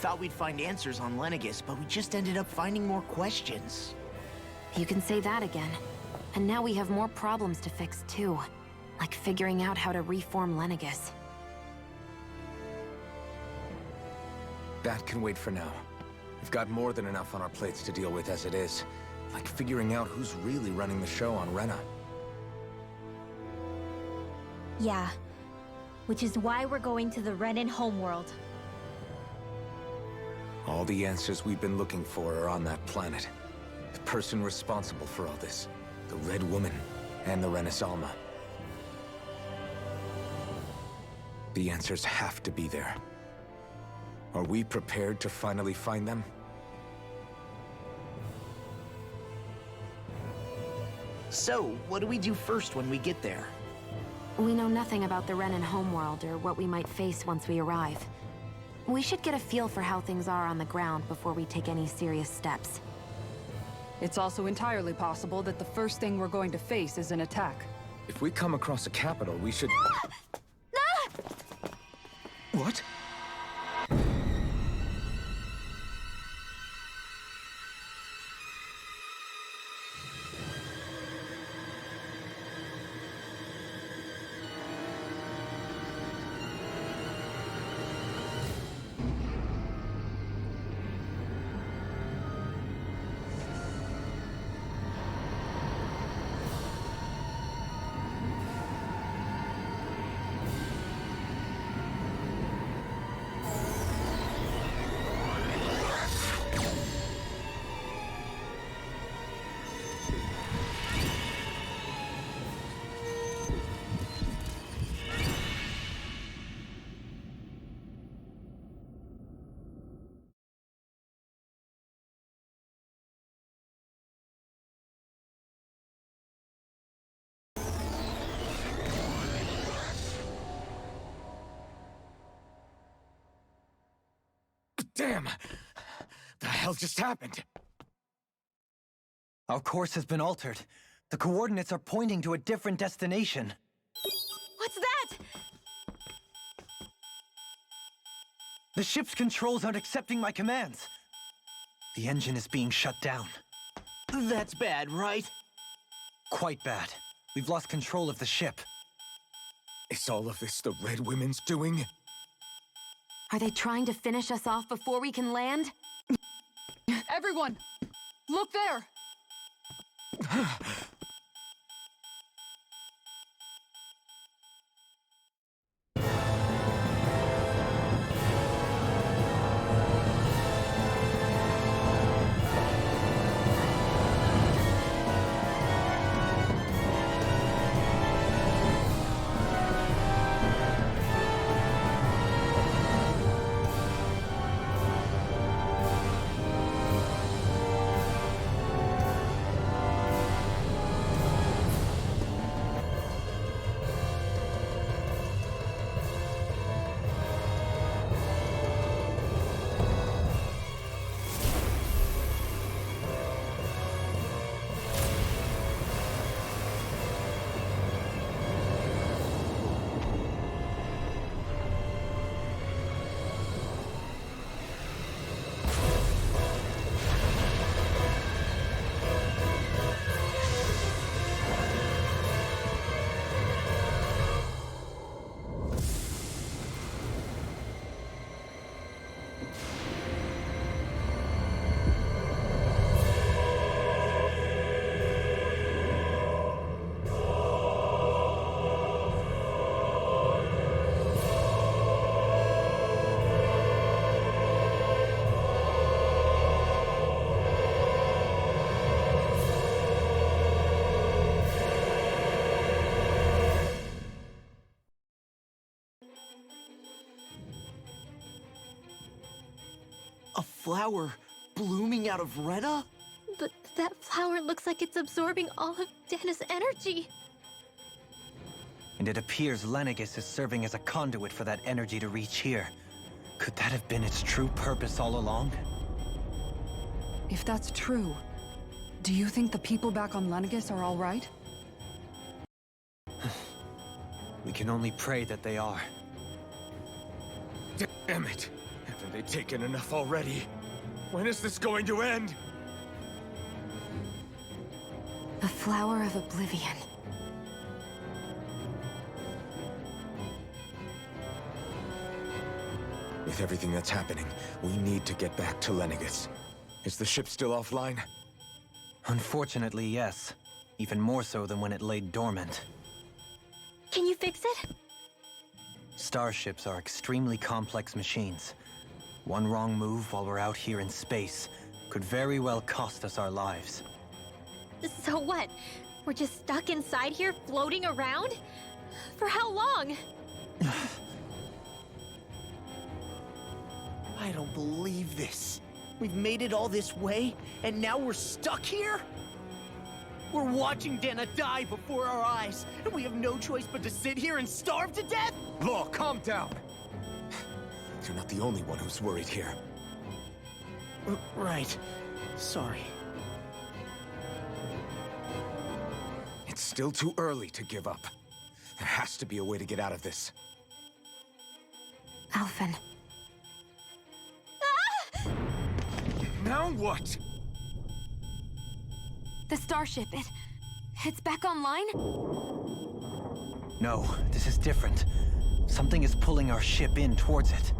thought we'd find answers on Lenegis, but we just ended up finding more questions. You can say that again. And now we have more problems to fix too. Like figuring out how to reform Lenegis. That can wait for now. We've got more than enough on our plates to deal with as it is. Like figuring out who's really running the show on Rena. Yeah. Which is why we're going to the Renan homeworld. All the answers we've been looking for are on that planet. The person responsible for all this. The Red Woman and the Renaissance. The answers have to be there. Are we prepared to finally find them? So, what do we do first when we get there? We know nothing about the Renan homeworld or what we might face once we arrive. We should get a feel for how things are on the ground before we take any serious steps. It's also entirely possible that the first thing we're going to face is an attack. If we come across a capital, we should... What? Damn! The hell just happened? Our course has been altered. The coordinates are pointing to a different destination. What's that? The ship's controls aren't accepting my commands. The engine is being shut down. That's bad, right? Quite bad. We've lost control of the ship. Is all of this the Red Women's doing? Are they trying to finish us off before we can land? Everyone! Look there! A flower blooming out of Rena? But that flower looks like it's absorbing all of Dana's energy. And it appears Lenegis is serving as a conduit for that energy to reach here. Could that have been its true purpose all along? If that's true, do you think the people back on Lenegis are all right? We can only pray that they are. Damn it! Haven't they taken enough already? When is this going to end? The Flower of Oblivion. With everything that's happening, we need to get back to Lenegis. Is the ship still offline? Unfortunately, yes. Even more so than when it lay dormant. Can you fix it? Starships are extremely complex machines. One wrong move while we're out here in space could very well cost us our lives. So what? We're just stuck inside here, floating around? For how long? I don't believe this. We've made it all this way, and now we're stuck here? We're watching Dana die before our eyes, and we have no choice but to sit here and starve to death? Law, calm down! You're not the only one who's worried here. Right. Sorry. It's still too early to give up. There has to be a way to get out of this. Alphen. Now what? The starship, it's back online? No, this is different. Something is pulling our ship in towards it.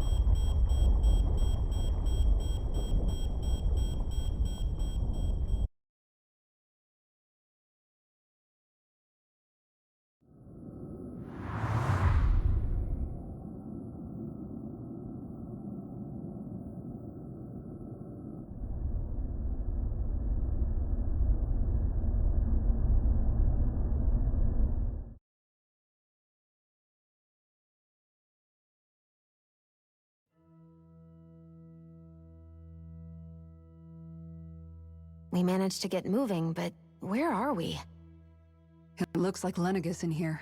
We managed to get moving, but where are we? It looks like Lenegis in here.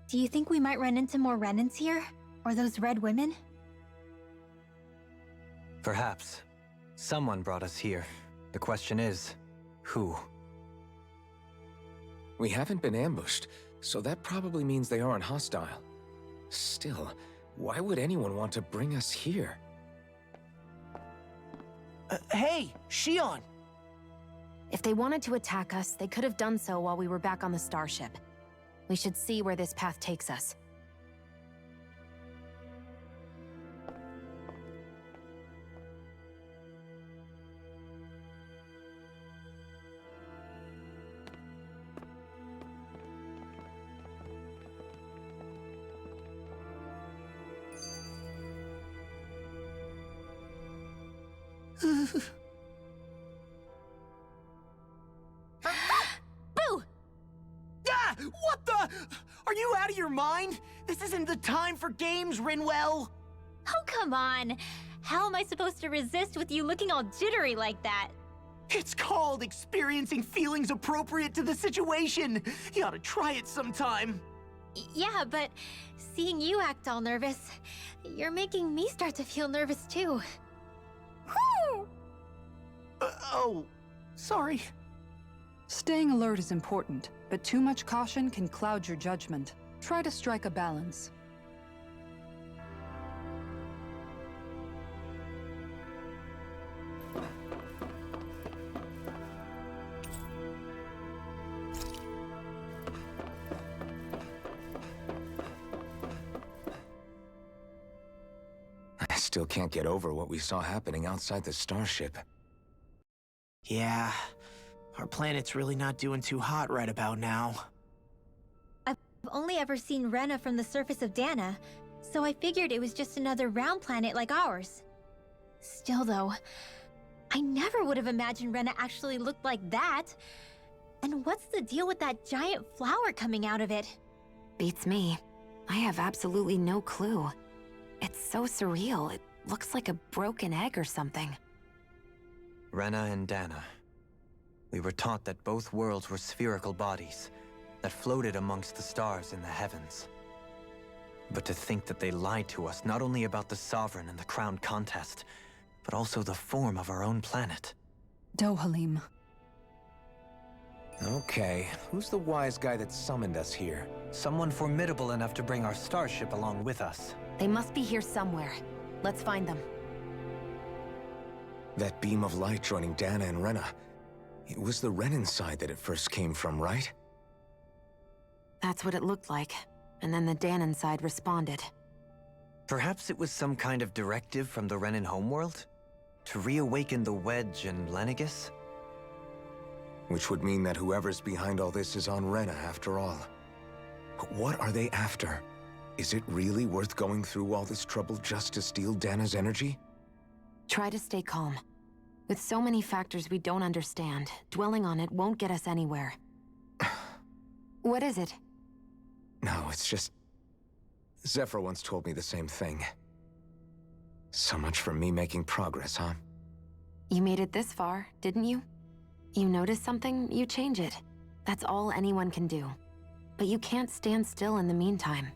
Do you think we might run into more Renans here? Or those red women? Perhaps. Someone brought us here. The question is, who? We haven't been ambushed, so that probably means they aren't hostile. Still, why would anyone want to bring us here? Hey, Shion! If they wanted to attack us, they could have done so while we were back on the starship. We should see where this path takes us. Boo! Ah! What the? Are you out of your mind? This isn't the time for games, Rinwell! Oh, come on. How am I supposed to resist with you looking all jittery like that? It's called experiencing feelings appropriate to the situation. You ought to try it sometime. Yeah, but seeing you act all nervous, you're making me start to feel nervous too. Oh, sorry. Staying alert is important, but too much caution can cloud your judgment. Try to strike a balance. I still can't get over what we saw happening outside the starship. Yeah, our planet's really not doing too hot right about now. I've only ever seen Rena from the surface of Dana, so I figured it was just another round planet like ours. Still though, I never would have imagined Rena actually looked like that. And what's the deal with that giant flower coming out of it? Beats me. I have absolutely no clue. It's so surreal. It looks like a broken egg or something. Rena and Dana. We were taught that both worlds were spherical bodies that floated amongst the stars in the heavens. But to think that they lied to us not only about the Sovereign and the Crown contest, but also the form of our own planet. Dohalim. Okay, who's the wise guy that summoned us here? Someone formidable enough to bring our starship along with us. They must be here somewhere. Let's find them. That beam of light joining Dana and Rena. It was the Renan side that it first came from, right? That's what it looked like. And then the Danon side responded. Perhaps it was some kind of directive from the Renan homeworld? To reawaken the Wedge and Lenegis? Which would mean that whoever's behind all this is on Rena after all. But what are they after? Is it really worth going through all this trouble just to steal Dana's energy? Try to stay calm. With so many factors we don't understand, dwelling on it won't get us anywhere. What is it? No, it's just... Zephyr once told me the same thing. So much for me making progress, huh? You made it this far, didn't you? You notice something, you change it. That's all anyone can do. But you can't stand still in the meantime.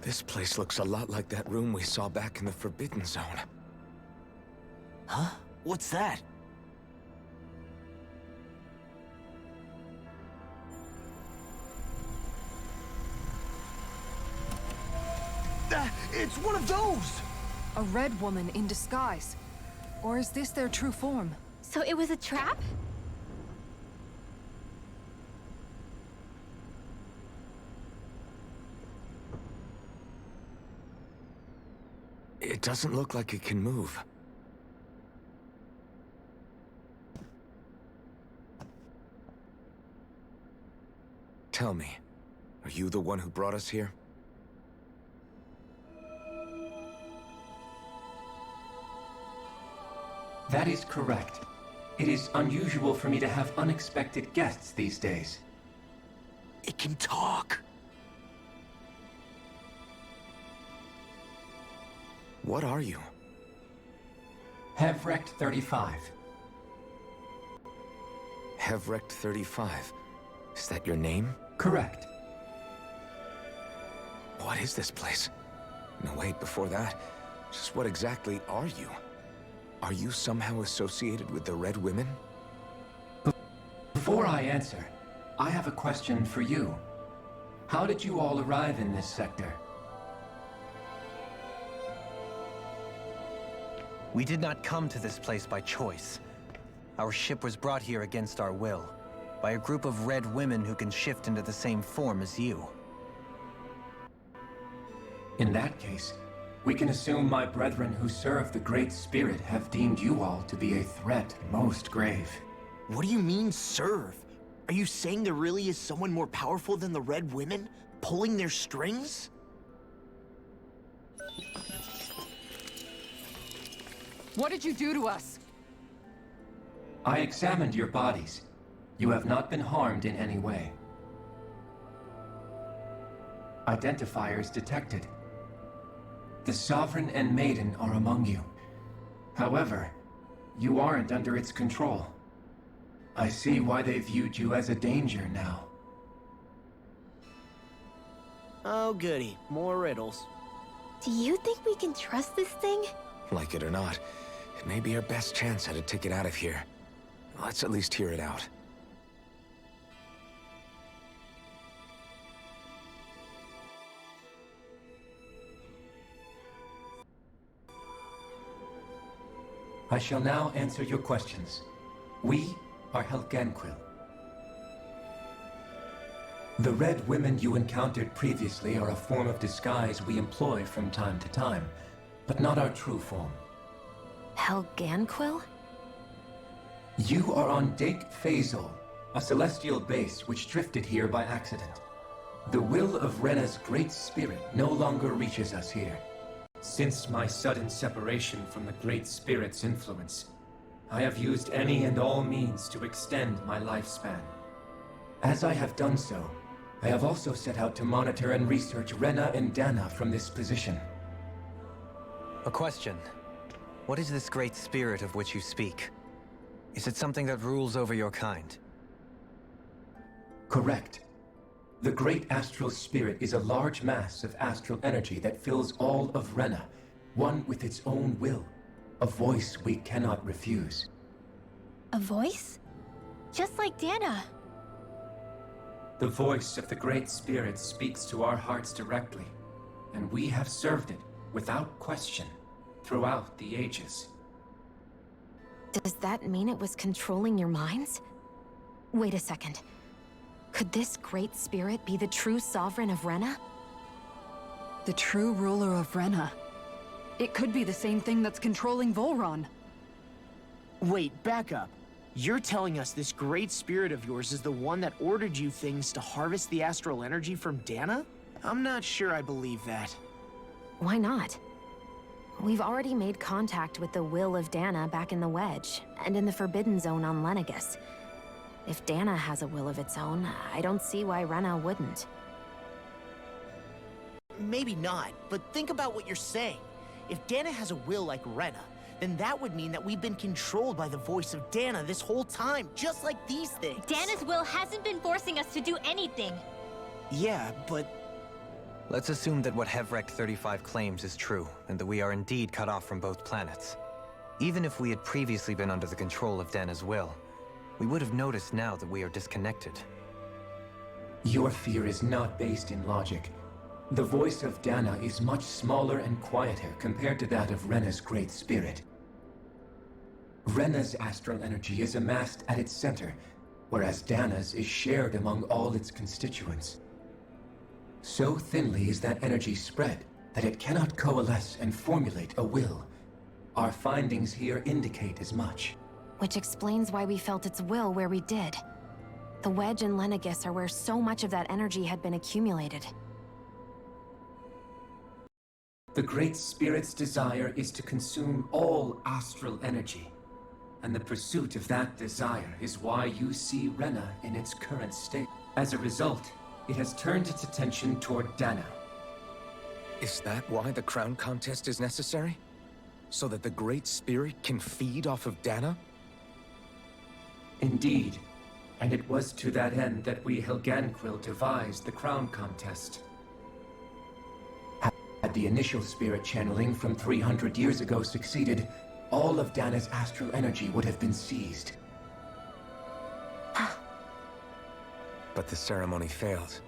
This place looks a lot like that room we saw back in the Forbidden Zone. Huh? What's that? It's one of those! A red woman in disguise. Or is this their true form? So it was a trap? It doesn't look like it can move. Tell me, are you the one who brought us here? That is correct. It is unusual for me to have unexpected guests these days. It can talk. What are you? Hevrect 35. Hevrect 35. Is that your name? Correct. What is this place? No, wait, before that, just what exactly are you? Are you somehow associated with the Red Women? Before I answer, I have a question for you. How did you all arrive in this sector? We did not come to this place by choice. Our ship was brought here against our will, by a group of red women who can shift into the same form as you. In that case, we can assume my brethren who serve the Great Spirit have deemed you all to be a threat most grave. What do you mean, serve? Are you saying there really is someone more powerful than the Red Women, pulling their strings? What did you do to us? I examined your bodies. You have not been harmed in any way. Identifiers detected. The Sovereign and Maiden are among you. However, you aren't under its control. I see why they viewed you as a danger now. Oh, goody. More riddles. Do you think we can trust this thing? Like it or not, it may be our best chance at a ticket out of here. Let's at least hear it out. I shall now answer your questions. We are Helganquil. The red women you encountered previously are a form of disguise we employ from time to time, but not our true form. Helganquil? You are on Dake Phasol, a celestial base which drifted here by accident. The will of Rena's great spirit no longer reaches us here. Since my sudden separation from the Great Spirit's influence, I have used any and all means to extend my lifespan. As I have done so, I have also set out to monitor and research Rena and Dana from this position. A question. What is this great spirit of which you speak? Is it something that rules over your kind? Correct. The Great Astral Spirit is a large mass of astral energy that fills all of Rena, one with its own will, a voice we cannot refuse. A voice? Just like Dana. The voice of the Great Spirit speaks to our hearts directly, and we have served it, without question, throughout the ages. Does that mean it was controlling your minds? Wait a second. Could this great spirit be the true sovereign of Rena? The true ruler of Rena. It could be the same thing that's controlling Volron. Wait, back up. You're telling us this great spirit of yours is the one that ordered you things to harvest the astral energy from Dana? I'm not sure I believe that. Why not? We've already made contact with the will of Dana back in the Wedge, and in the Forbidden Zone on Lenegus. If Dana has a will of its own, I don't see why Rena wouldn't. Maybe not, but think about what you're saying. If Dana has a will like Rena, then that would mean that we've been controlled by the voice of Dana this whole time, just like these things. Dana's will hasn't been forcing us to do anything. Yeah, but... Let's assume that what Hevrect 35 claims is true, and that we are indeed cut off from both planets. Even if we had previously been under the control of Dana's will, we would have noticed now that we are disconnected. Your fear is not based in logic. The voice of Dana is much smaller and quieter compared to that of Rena's great spirit. Rena's astral energy is amassed at its center, whereas Dana's is shared among all its constituents. So thinly is that energy spread that it cannot coalesce and formulate a will. Our findings here indicate as much. Which explains why we felt its will where we did. The Wedge and Lenegus are where so much of that energy had been accumulated. The Great Spirit's desire is to consume all astral energy. And the pursuit of that desire is why you see Rena in its current state. As a result, it has turned its attention toward Dana. Is that why the crown contest is necessary? So that the Great Spirit can feed off of Dana? Indeed. And it was to that end that we Helganquil devised the crown contest. Had the initial spirit channeling from 300 years ago succeeded, all of Dana's astral energy would have been seized. But the ceremony failed.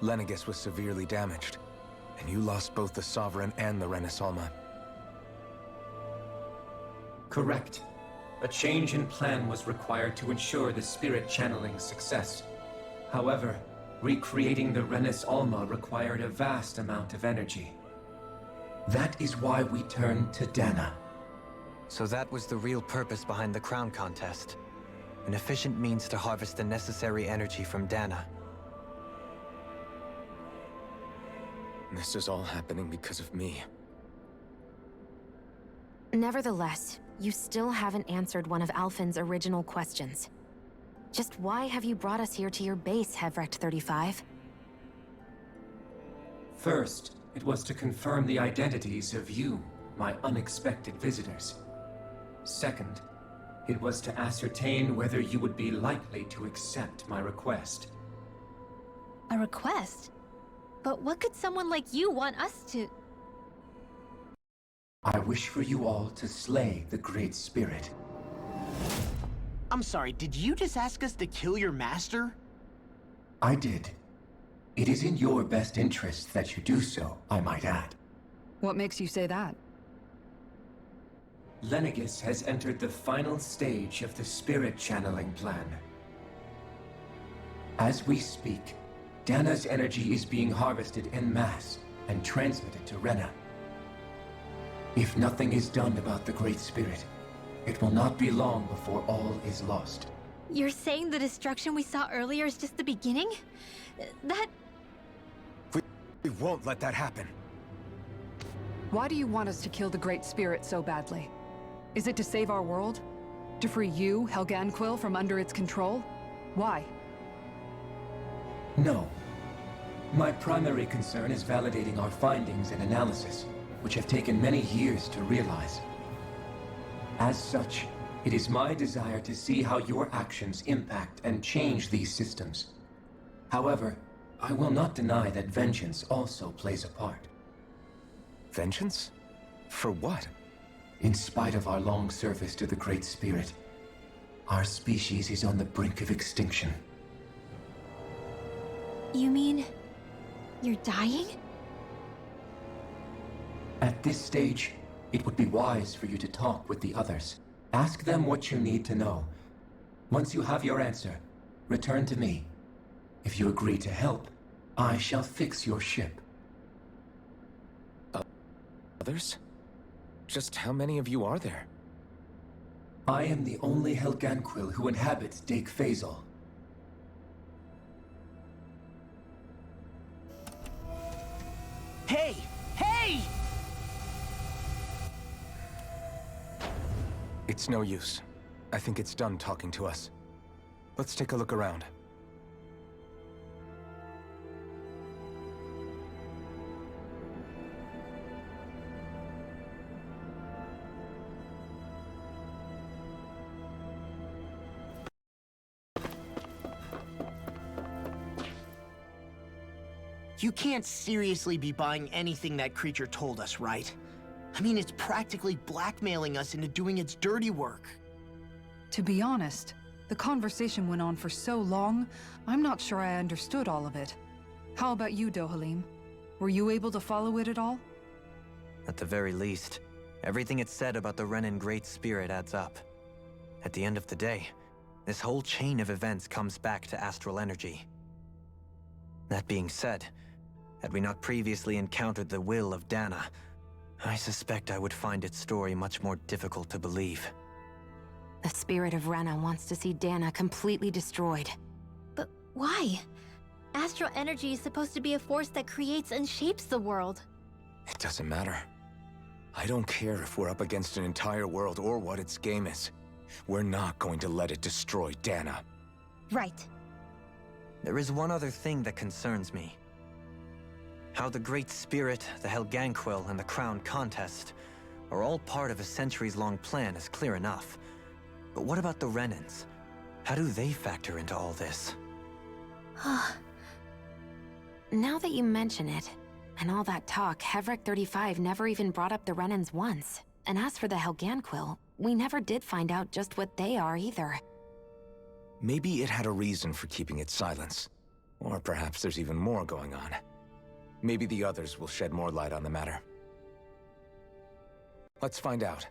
Lenegus was severely damaged, and you lost both the Sovereign and the Renasalma. Correct. A change in plan was required to ensure the spirit channeling's success. However, recreating the Renis Alma required a vast amount of energy. That is why we turned to Dana. So that was the real purpose behind the crown contest. An efficient means to harvest the necessary energy from Dana. This is all happening because of me. Nevertheless, you still haven't answered one of Alphen's original questions. Just why have you brought us here to your base, Hevrect 35? First, it was to confirm the identities of you, my unexpected visitors. Second, it was to ascertain whether you would be likely to accept my request. A request? But what could someone like you want us to... I wish for you all to slay the Great Spirit. I'm sorry, did you just ask us to kill your master? I did. It is in your best interest that you do so, I might add. What makes you say that? Lenegis has entered the final stage of the spirit channeling plan. As we speak, Dana's energy is being harvested en masse and transmitted to Rena. If nothing is done about the Great Spirit, it will not be long before all is lost. You're saying the destruction we saw earlier is just the beginning? That... We won't let that happen. Why do you want us to kill the Great Spirit so badly? Is it to save our world? To free you, Helganquil, from under its control? Why? No. My primary concern is validating our findings and analysis, which have taken many years to realize. As such, it is my desire to see how your actions impact and change these systems. However, I will not deny that vengeance also plays a part. Vengeance? For what? In spite of our long service to the Great Spirit, our species is on the brink of extinction. You mean... you're dying? At this stage, it would be wise for you to talk with the others. Ask them what you need to know. Once you have your answer, return to me. If you agree to help, I shall fix your ship. Others? Just how many of you are there? I am the only Helganquil who inhabits Dake Phasal. Hey! Hey! It's no use. I think it's done talking to us. Let's take a look around. You can't seriously be buying anything that creature told us, right? I mean, it's practically blackmailing us into doing its dirty work. To be honest, the conversation went on for so long, I'm not sure I understood all of it. How about you, Dohalim? Were you able to follow it at all? At the very least, everything it said about the Renan Great Spirit adds up. At the end of the day, this whole chain of events comes back to astral energy. That being said, had we not previously encountered the will of Dana, I suspect I would find its story much more difficult to believe. The spirit of Rena wants to see Dana completely destroyed. But why? Astral energy is supposed to be a force that creates and shapes the world. It doesn't matter. I don't care if we're up against an entire world or what its game is. We're not going to let it destroy Dana. Right. There is one other thing that concerns me. How the Great Spirit, the Helganquil, and the Crown Contest are all part of a centuries-long plan is clear enough. But what about the Renans? How do they factor into all this? Now that you mention it, and all that talk, Hevric 35 never even brought up the Renans once. And as for the Helganquil, we never did find out just what they are either. Maybe it had a reason for keeping its silence. Or perhaps there's even more going on. Maybe the others will shed more light on the matter. Let's find out.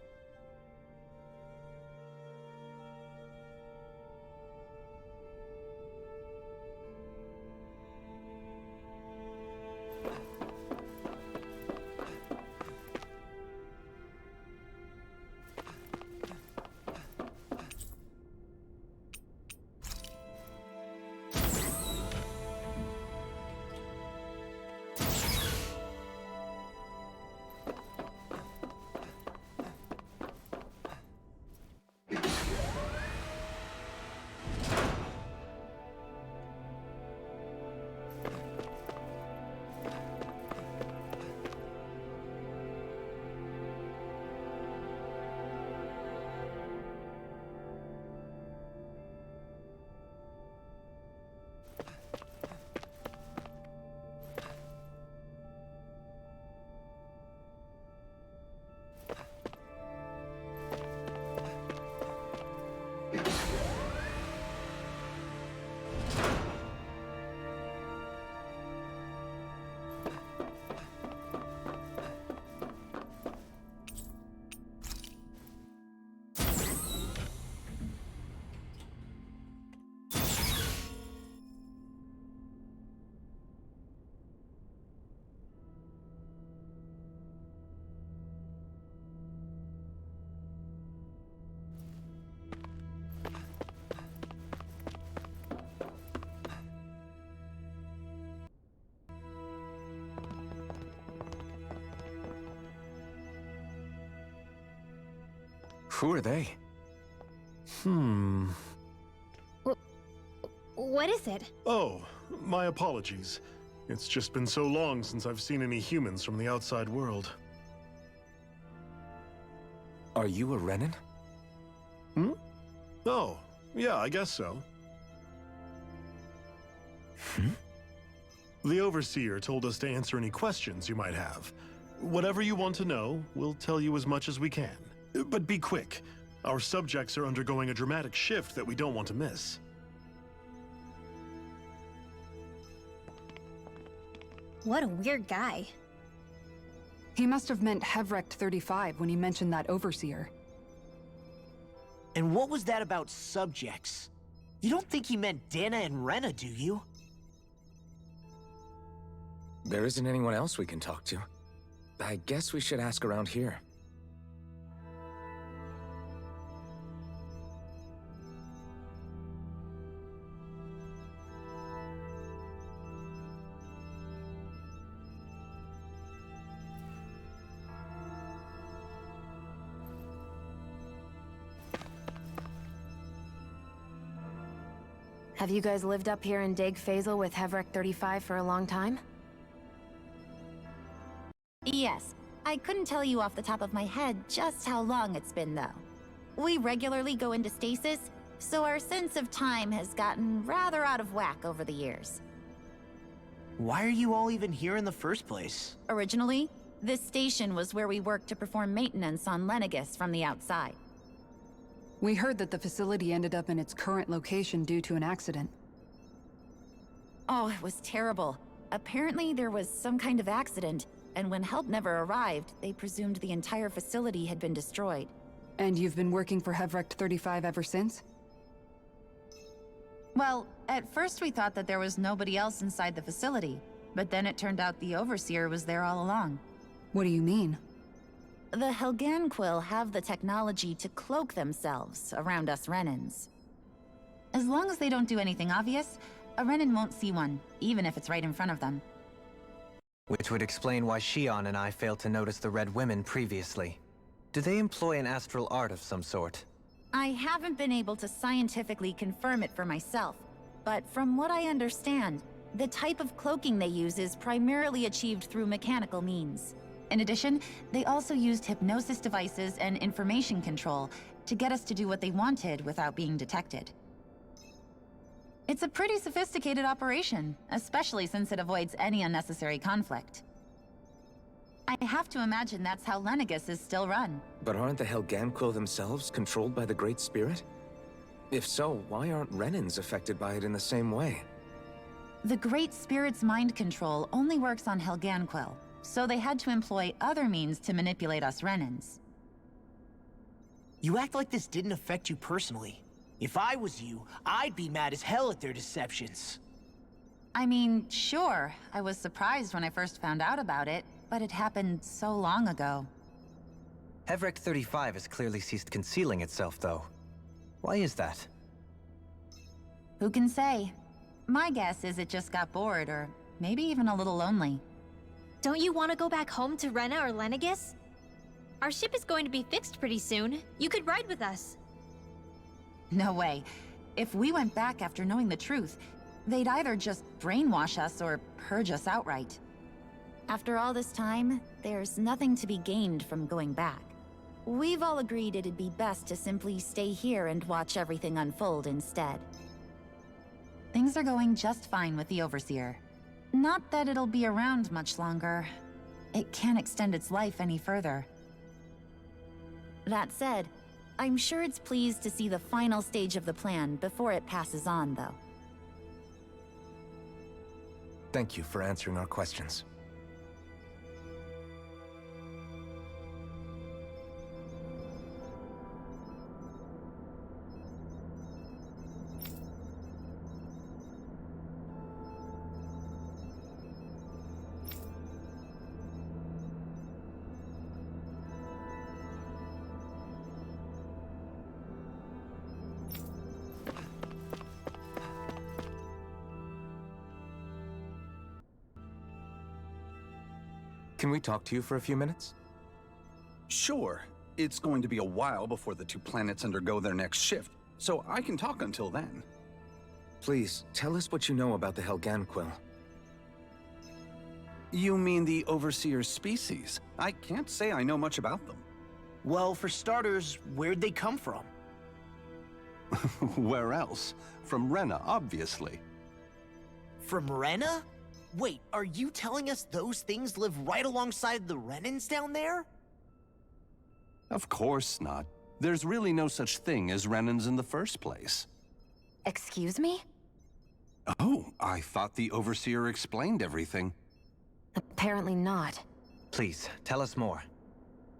Who are they? What is it? Oh, my apologies. It's just been so long since I've seen any humans from the outside world. Are you a Renan? Oh, yeah, I guess so. The Overseer told us to answer any questions you might have. Whatever you want to know, we'll tell you as much as we can. But be quick. Our subjects are undergoing a dramatic shift that we don't want to miss. What a weird guy. He must have meant Hevrect 35 when he mentioned that Overseer. And what was that about subjects? You don't think he meant Dana and Rena, do you? There isn't anyone else we can talk to. I guess we should ask around here. Have you guys lived up here in Dag Fazel with Hevrect 35 for a long time? Yes. I couldn't tell you off the top of my head just how long it's been, though. We regularly go into stasis, so our sense of time has gotten rather out of whack over the years. Why are you all even here in the first place? Originally, this station was where we worked to perform maintenance on Lenegis from the outside. We heard that the facility ended up in its current location due to an accident. Oh, it was terrible. Apparently there was some kind of accident, and when help never arrived, they presumed the entire facility had been destroyed. And you've been working for Hevrect 35 ever since? Well, at first we thought that there was nobody else inside the facility, but then it turned out the Overseer was there all along. What do you mean? The Helganquil have the technology to cloak themselves around us Renans. As long as they don't do anything obvious, a Renan won't see one, even if it's right in front of them. Which would explain why Shion and I failed to notice the Red Women previously. Do they employ an astral art of some sort? I haven't been able to scientifically confirm it for myself, but from what I understand, the type of cloaking they use is primarily achieved through mechanical means. In addition, they also used hypnosis devices and information control to get us to do what they wanted without being detected. It's a pretty sophisticated operation, especially since it avoids any unnecessary conflict. I have to imagine that's how Lenegis is still run. But aren't the Helganquil themselves controlled by the Great Spirit? If so, why aren't Renans affected by it in the same way? The Great Spirit's mind control only works on Helganquil, so they had to employ other means to manipulate us Renans. You act like this didn't affect you personally. If I was you, I'd be mad as hell at their deceptions. I mean, sure, I was surprised when I first found out about it, but it happened so long ago. Hevrect 35 has clearly ceased concealing itself, though. Why is that? Who can say? My guess is it just got bored, or maybe even a little lonely. Don't you want to go back home to Rena or Lenegis? Our ship is going to be fixed pretty soon. You could ride with us. No way. If we went back after knowing the truth, they'd either just brainwash us or purge us outright. After all this time, there's nothing to be gained from going back. We've all agreed it'd be best to simply stay here and watch everything unfold instead. Things are going just fine with the Overseer. Not that it'll be around much longer. It can't extend its life any further. That said, I'm sure it's pleased to see the final stage of the plan before it passes on, though. Thank you for answering our questions. Can we talk to you for a few minutes? Sure. It's going to be a while before the two planets undergo their next shift, so I can talk until then. Please, tell us what you know about the Helganquil. You mean the Overseer's species? I can't say I know much about them. Well, for starters, where'd they come from? Where else? From Rena, obviously. From Rena? Wait, are you telling us those things live right alongside the Renans down there? Of course not. There's really no such thing as Renans in the first place. Excuse me? Oh, I thought the Overseer explained everything. Apparently not. Please, tell us more.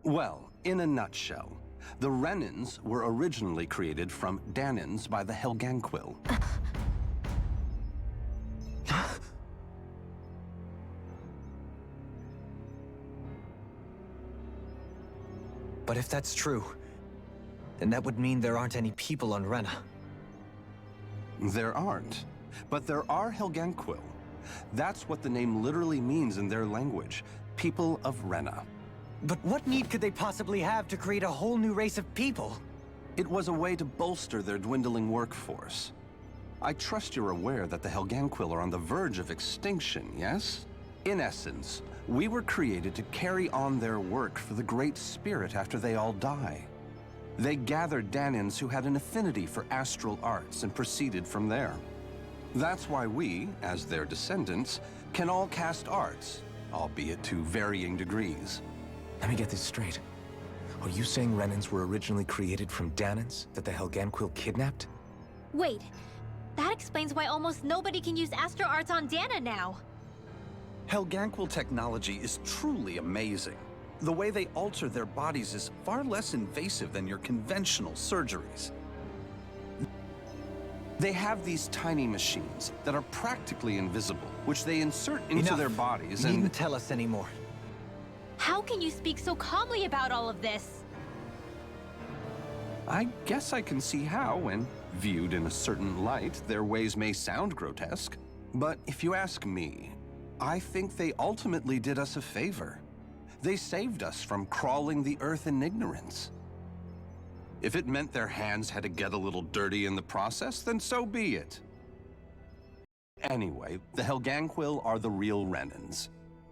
Well, in a nutshell, the Renans were originally created from Danans by the Helganquil. But if that's true, then that would mean there aren't any people on Rena. There aren't, but there are Helganquil. That's what the name literally means in their language, people of Rena. But what need could they possibly have to create a whole new race of people? It was a way to bolster their dwindling workforce. I trust you're aware that the Helganquil are on the verge of extinction, yes? In essence, we were created to carry on their work for the Great Spirit after they all die. They gathered Danans who had an affinity for astral arts and proceeded from there. That's why we, as their descendants, can all cast arts, albeit to varying degrees. Let me get this straight. Are you saying Renans were originally created from Danans that the Helganquil kidnapped? Wait, that explains why almost nobody can use astral arts on Dana now. Helganquil technology is truly amazing. The way they alter their bodies is far less invasive than your conventional surgeries. They have these tiny machines that are practically invisible, which they insert into Enough. their bodies You and... needn't tell us anymore. How can you speak so calmly about all of this? I guess I can see how, when viewed in a certain light, their ways may sound grotesque. But if you ask me, I think they ultimately did us a favor. They saved us from crawling the earth in ignorance. If it meant their hands had to get a little dirty in the process, then so be it. Anyway, the Helganquil are the real Renans.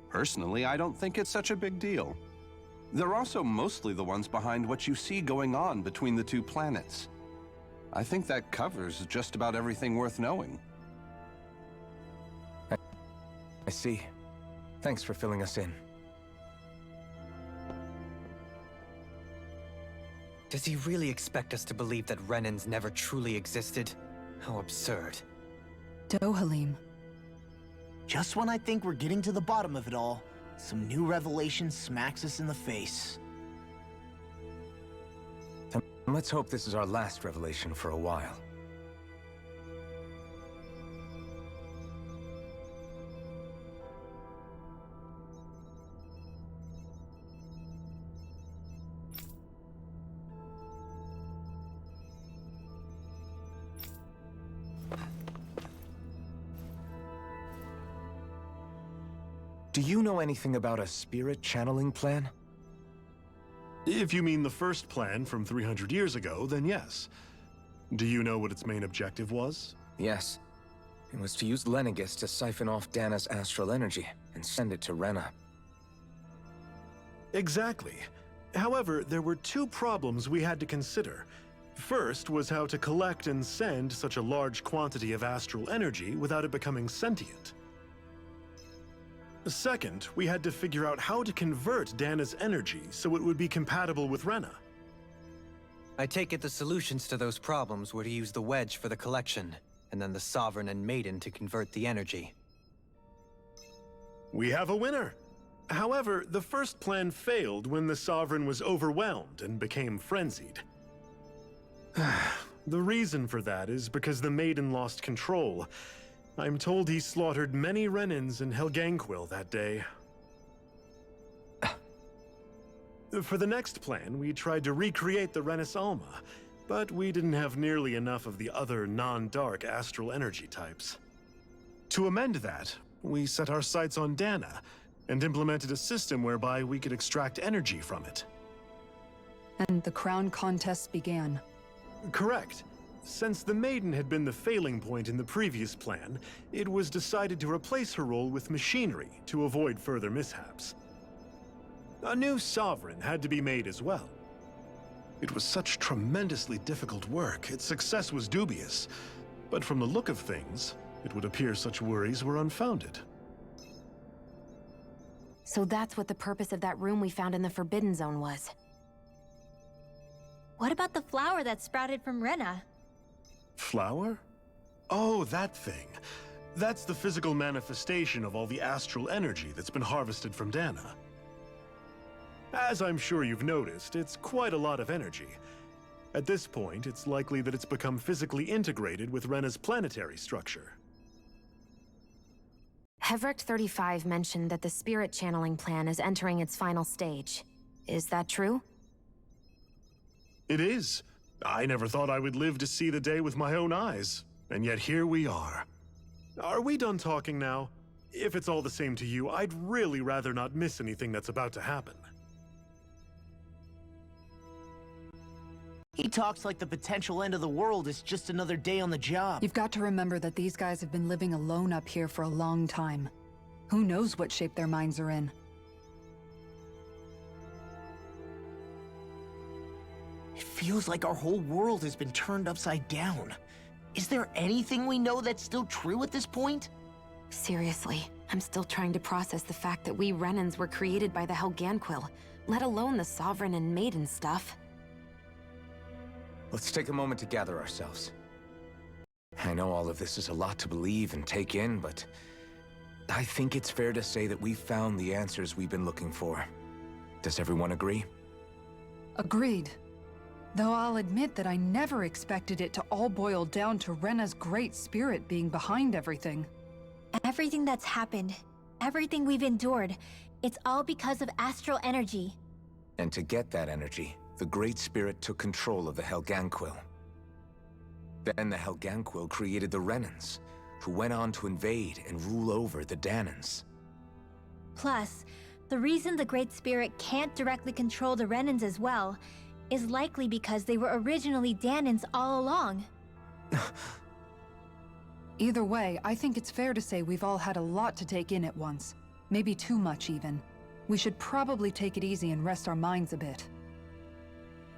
Personally, I don't think it's such a big deal. They're also mostly the ones behind what you see going on between the two planets. I think that covers just about everything worth knowing. I see. Thanks for filling us in. Does he really expect us to believe that Renans never truly existed? How absurd. Dohalim. Just when I think we're getting to the bottom of it all, some new revelation smacks us in the face. Then let's hope this is our last revelation for a while. Do you know anything about a spirit channeling plan? If you mean the first plan from 300 years ago, then yes. Do you know what its main objective was? Yes. It was to use Lenegis to siphon off Dana's astral energy and send it to Rena. Exactly. However, there were two problems we had to consider. First was how to collect and send such a large quantity of astral energy without it becoming sentient. Second, we had to figure out how to convert Dana's energy so it would be compatible with Rena. I take it the solutions to those problems were to use the wedge for the collection, and then the Sovereign and Maiden to convert the energy. We have a winner! However, the first plan failed when the Sovereign was overwhelmed and became frenzied. The reason for that is because the Maiden lost control. I'm told he slaughtered many Renans and Helganquil that day. For the next plan, we tried to recreate the Renis Alma, but we didn't have nearly enough of the other non-dark astral energy types. To amend that, we set our sights on Dana, and implemented a system whereby we could extract energy from it. And the crown contest began. Correct. Since the Maiden had been the failing point in the previous plan, it was decided to replace her role with machinery to avoid further mishaps. A new sovereign had to be made as well. It was such tremendously difficult work, its success was dubious. But from the look of things, it would appear such worries were unfounded. So that's what the purpose of that room we found in the Forbidden Zone was. What about the flower that sprouted from Rena? Flower? Oh, that thing. That's the physical manifestation of all the astral energy that's been harvested from Dana. As I'm sure you've noticed, it's quite a lot of energy. At this point, it's likely that it's become physically integrated with Rena's planetary structure. Hevric 35 mentioned that the spirit channeling plan is entering its final stage. Is that true? It is. I never thought I would live to see the day with my own eyes, and yet here we are. Are we done talking now? If it's all the same to you, I'd really rather not miss anything that's about to happen. He talks like the potential end of the world is just another day on the job. You've got to remember that these guys have been living alone up here for a long time. Who knows what shape their minds are in? It feels like our whole world has been turned upside down. Is there anything we know that's still true at this point? Seriously, I'm still trying to process the fact that we Renans were created by the Helganquil, let alone the Sovereign and Maiden stuff. Let's take a moment to gather ourselves. I know all of this is a lot to believe and take in, but I think it's fair to say that we've found the answers we've been looking for. Does everyone agree? Agreed. Though I'll admit that I never expected it to all boil down to Rena's great spirit being behind everything. Everything that's happened, everything we've endured, it's all because of astral energy. And to get that energy, the Great Spirit took control of the Helganquil. Then the Helganquil created the Renans, who went on to invade and rule over the Danans. Plus, the reason the Great Spirit can't directly control the Renans as well is likely because they were originally Danans all along. Either way, I think it's fair to say we've all had a lot to take in at once. Maybe too much, even. We should probably take it easy and rest our minds a bit.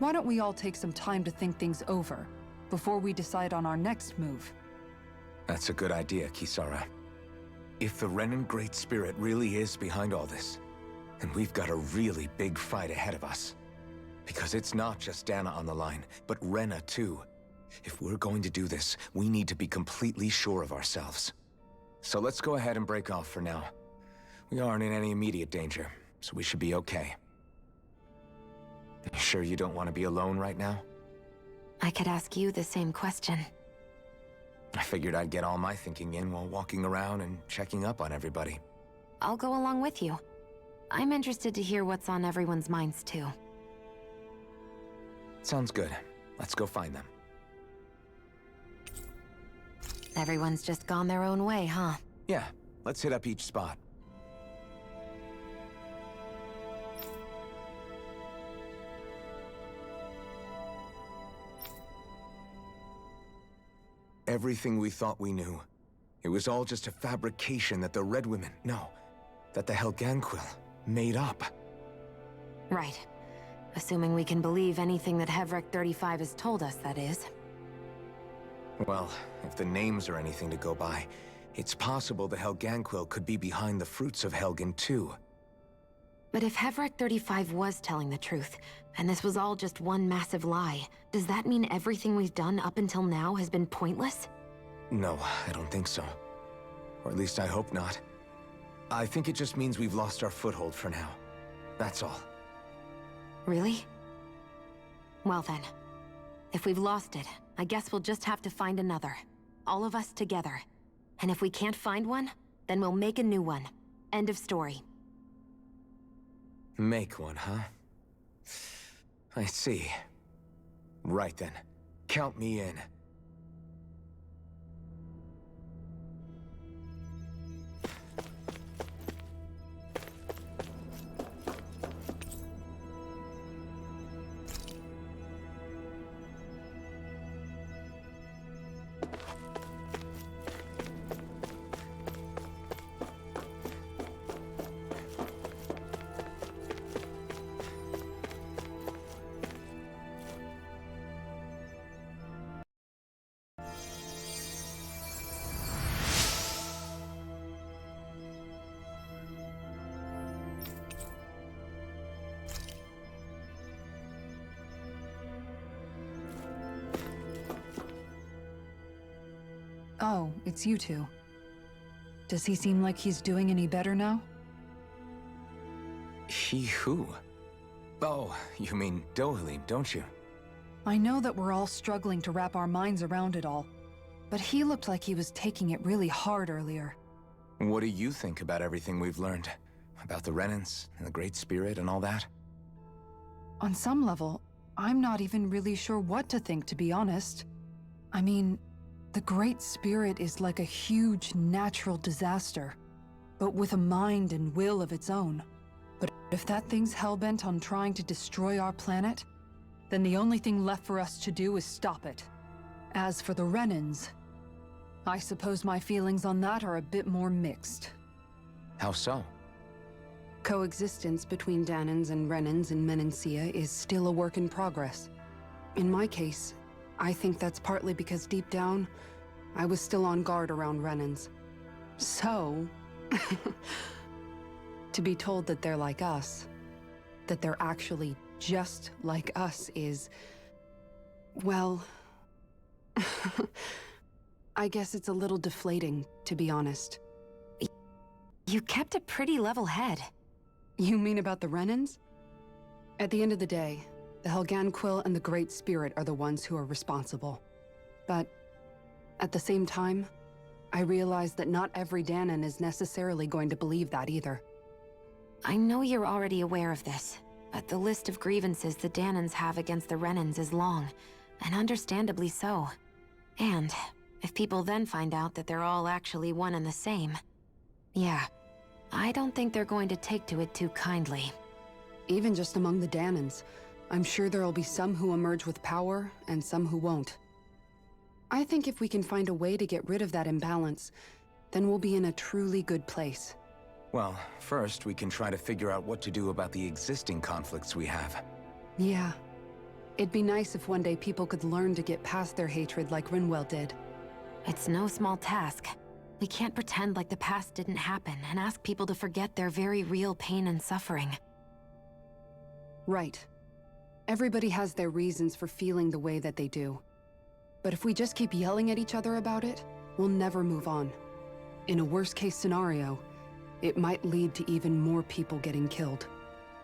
Why don't we all take some time to think things over, before we decide on our next move? That's a good idea, Kisara. If the Renan Great Spirit really is behind all this, then we've got a really big fight ahead of us. Because it's not just Dana on the line, but Rena too. If we're going to do this, we need to be completely sure of ourselves. So let's go ahead and break off for now. We aren't in any immediate danger, so we should be okay. You sure you don't want to be alone right now? I could ask you the same question. I figured I'd get all my thinking in while walking around and checking up on everybody. I'll go along with you. I'm interested to hear what's on everyone's minds too. Sounds good. Let's go find them. Everyone's just gone their own way, huh? Yeah, let's hit up each spot. Everything we thought we knew. It was all just a fabrication that the Red Women, no, that the Helganquil made up. Right. Assuming we can believe anything that Hevric 35 has told us, that is. Well, if the names are anything to go by, it's possible the Helganquil could be behind the fruits of Helgen too. But if Hevric 35 was telling the truth, and this was all just one massive lie, does that mean everything we've done up until now has been pointless? No, I don't think so. Or at least I hope not. I think it just means we've lost our foothold for now. That's all. Really? Well then, if we've lost it, I guess we'll just have to find another. All of us together. And if we can't find one, then we'll make a new one. End of story. Make one, huh? I see. Right then. Count me in. Oh, it's you two. Does he seem like he's doing any better now? He who? Oh, you mean Dohalim, don't you? I know that we're all struggling to wrap our minds around it all, but he looked like he was taking it really hard earlier. What do you think about everything we've learned? About the Renans and the Great Spirit and all that? On some level, I'm not even really sure what to think, to be honest. I mean, the Great Spirit is like a huge natural disaster, but with a mind and will of its own. But if that thing's hellbent on trying to destroy our planet, then the only thing left for us to do is stop it. As for the Renans, I suppose my feelings on that are a bit more mixed. How so? Coexistence between Danans and Renans in Menancia is still a work in progress. In my case, I think that's partly because deep down, I was still on guard around Renans. So, to be told that they're like us, that they're actually just like us is, well, I guess it's a little deflating, to be honest. You kept a pretty level head. You mean about the Renans? At the end of the day, the Helganquil and the Great Spirit are the ones who are responsible. But at the same time, I realize that not every Danan is necessarily going to believe that either. I know you're already aware of this, but the list of grievances the Danans have against the Renans is long, and understandably so. And if people then find out that they're all actually one and the same, yeah, I don't think they're going to take to it too kindly. Even just among the Danans, I'm sure there'll be some who emerge with power and some who won't. I think if we can find a way to get rid of that imbalance, then we'll be in a truly good place. Well, first we can try to figure out what to do about the existing conflicts we have. Yeah. It'd be nice if one day people could learn to get past their hatred like Rinwell did. It's no small task. We can't pretend like the past didn't happen and ask people to forget their very real pain and suffering. Right. Everybody has their reasons for feeling the way that they do. But if we just keep yelling at each other about it, we'll never move on. In a worst-case scenario, it might lead to even more people getting killed.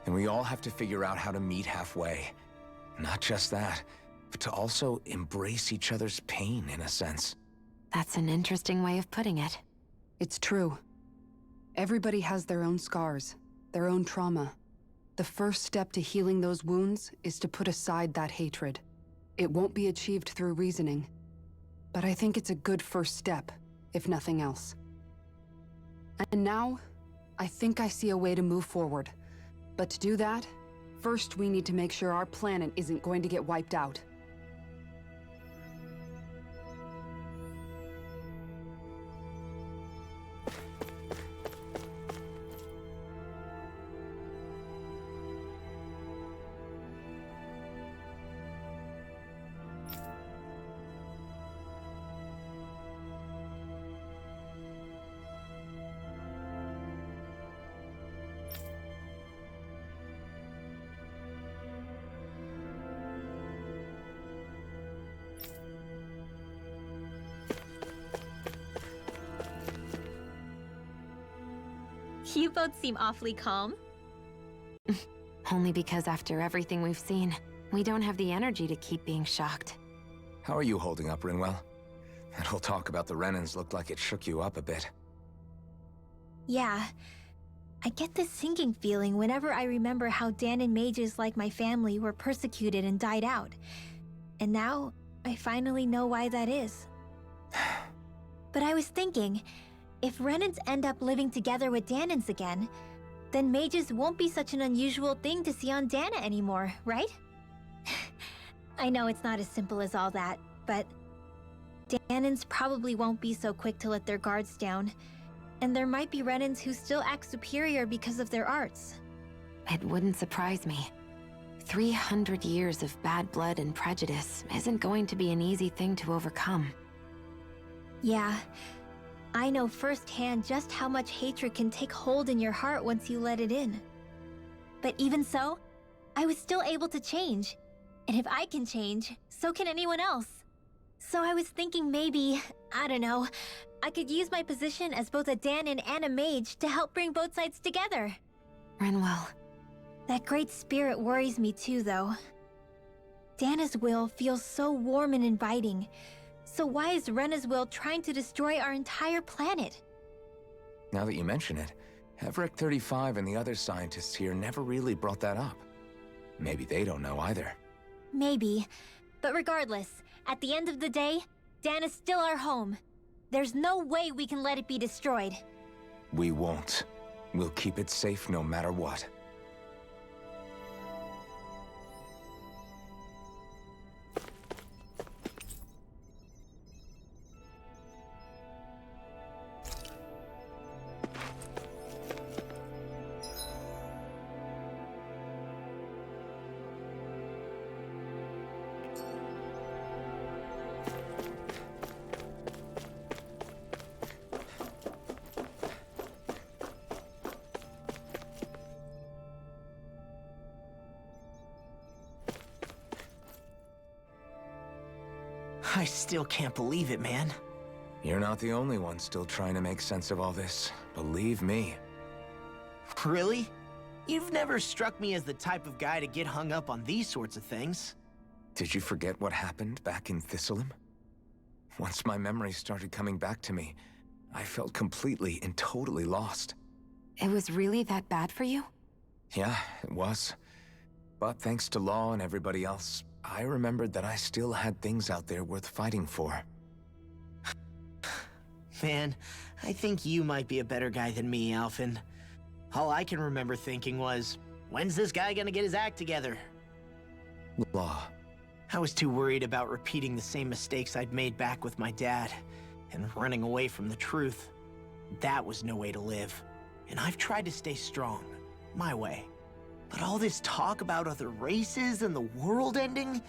And we all have to figure out how to meet halfway. Not just that, but to also embrace each other's pain, in a sense. That's an interesting way of putting it. It's true. Everybody has their own scars, their own trauma. The first step to healing those wounds is to put aside that hatred. It won't be achieved through reasoning, but I think it's a good first step, if nothing else. And now, I think I see a way to move forward. But to do that, first we need to make sure our planet isn't going to get wiped out. You both seem awfully calm. Only because after everything we've seen, we don't have the energy to keep being shocked. How are you holding up, Rinwell? That whole talk about the Renans looked like it shook you up a bit. Yeah. I get this sinking feeling whenever I remember how Danan mages like my family were persecuted and died out. And now, I finally know why that is. But I was thinking, if Renans end up living together with Danans again, then mages won't be such an unusual thing to see on Dana anymore, right? I know it's not as simple as all that, but Danans probably won't be so quick to let their guards down, and there might be Renans who still act superior because of their arts. It wouldn't surprise me. 300 years of bad blood and prejudice isn't going to be an easy thing to overcome. Yeah. I know firsthand just how much hatred can take hold in your heart once you let it in. But even so, I was still able to change. And if I can change, so can anyone else. So I was thinking maybe I don't know. I could use my position as both a Danon and a mage to help bring both sides together. Renwell. That great spirit worries me too, though. Dana's will feels so warm and inviting. So why is Rena's will trying to destroy our entire planet? Now that you mention it, Everett 35 and the other scientists here never really brought that up. Maybe they don't know either. Maybe. But regardless, at the end of the day, Dana's still our home. There's no way we can let it be destroyed. We won't. We'll keep it safe no matter what. I still can't believe it, man. You're not the only one still trying to make sense of all this. Believe me. Really? You've never struck me as the type of guy to get hung up on these sorts of things. Did you forget what happened back in Thistleum? Once my memories started coming back to me, I felt completely and totally lost. It was really that bad for you? Yeah, it was. But thanks to Law and everybody else, I remembered that I still had things out there worth fighting for. Man, I think you might be a better guy than me, Alphen. All I can remember thinking was, when's this guy gonna get his act together? Law. I was too worried about repeating the same mistakes I'd made back with my dad, and running away from the truth. That was no way to live. And I've tried to stay strong, my way. But all this talk about other races and the world ending,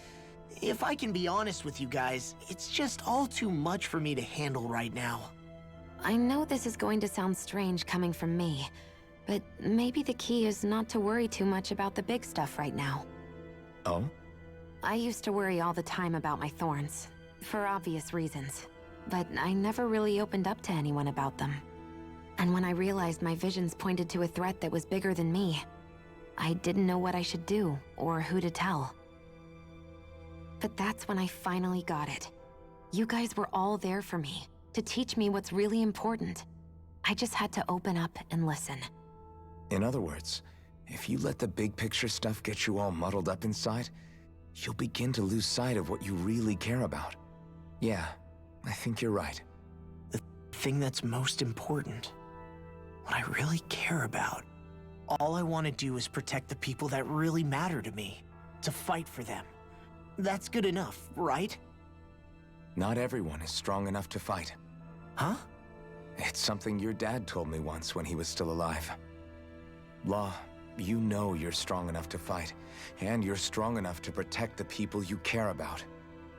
if I can be honest with you guys, it's just all too much for me to handle right now. I know this is going to sound strange coming from me, but maybe the key is not to worry too much about the big stuff right now. Oh? I used to worry all the time about my thorns, for obvious reasons, but I never really opened up to anyone about them. And when I realized my visions pointed to a threat that was bigger than me, I didn't know what I should do, or who to tell. But that's when I finally got it. You guys were all there for me, to teach me what's really important. I just had to open up and listen. In other words, if you let the big picture stuff get you all muddled up inside, you'll begin to lose sight of what you really care about. Yeah, I think you're right. The thing that's most important, what I really care about, all I want to do is protect the people that really matter to me, to fight for them. That's good enough, right? Not everyone is strong enough to fight. Huh? It's something your dad told me once when he was still alive. Law, you know you're strong enough to fight, and you're strong enough to protect the people you care about.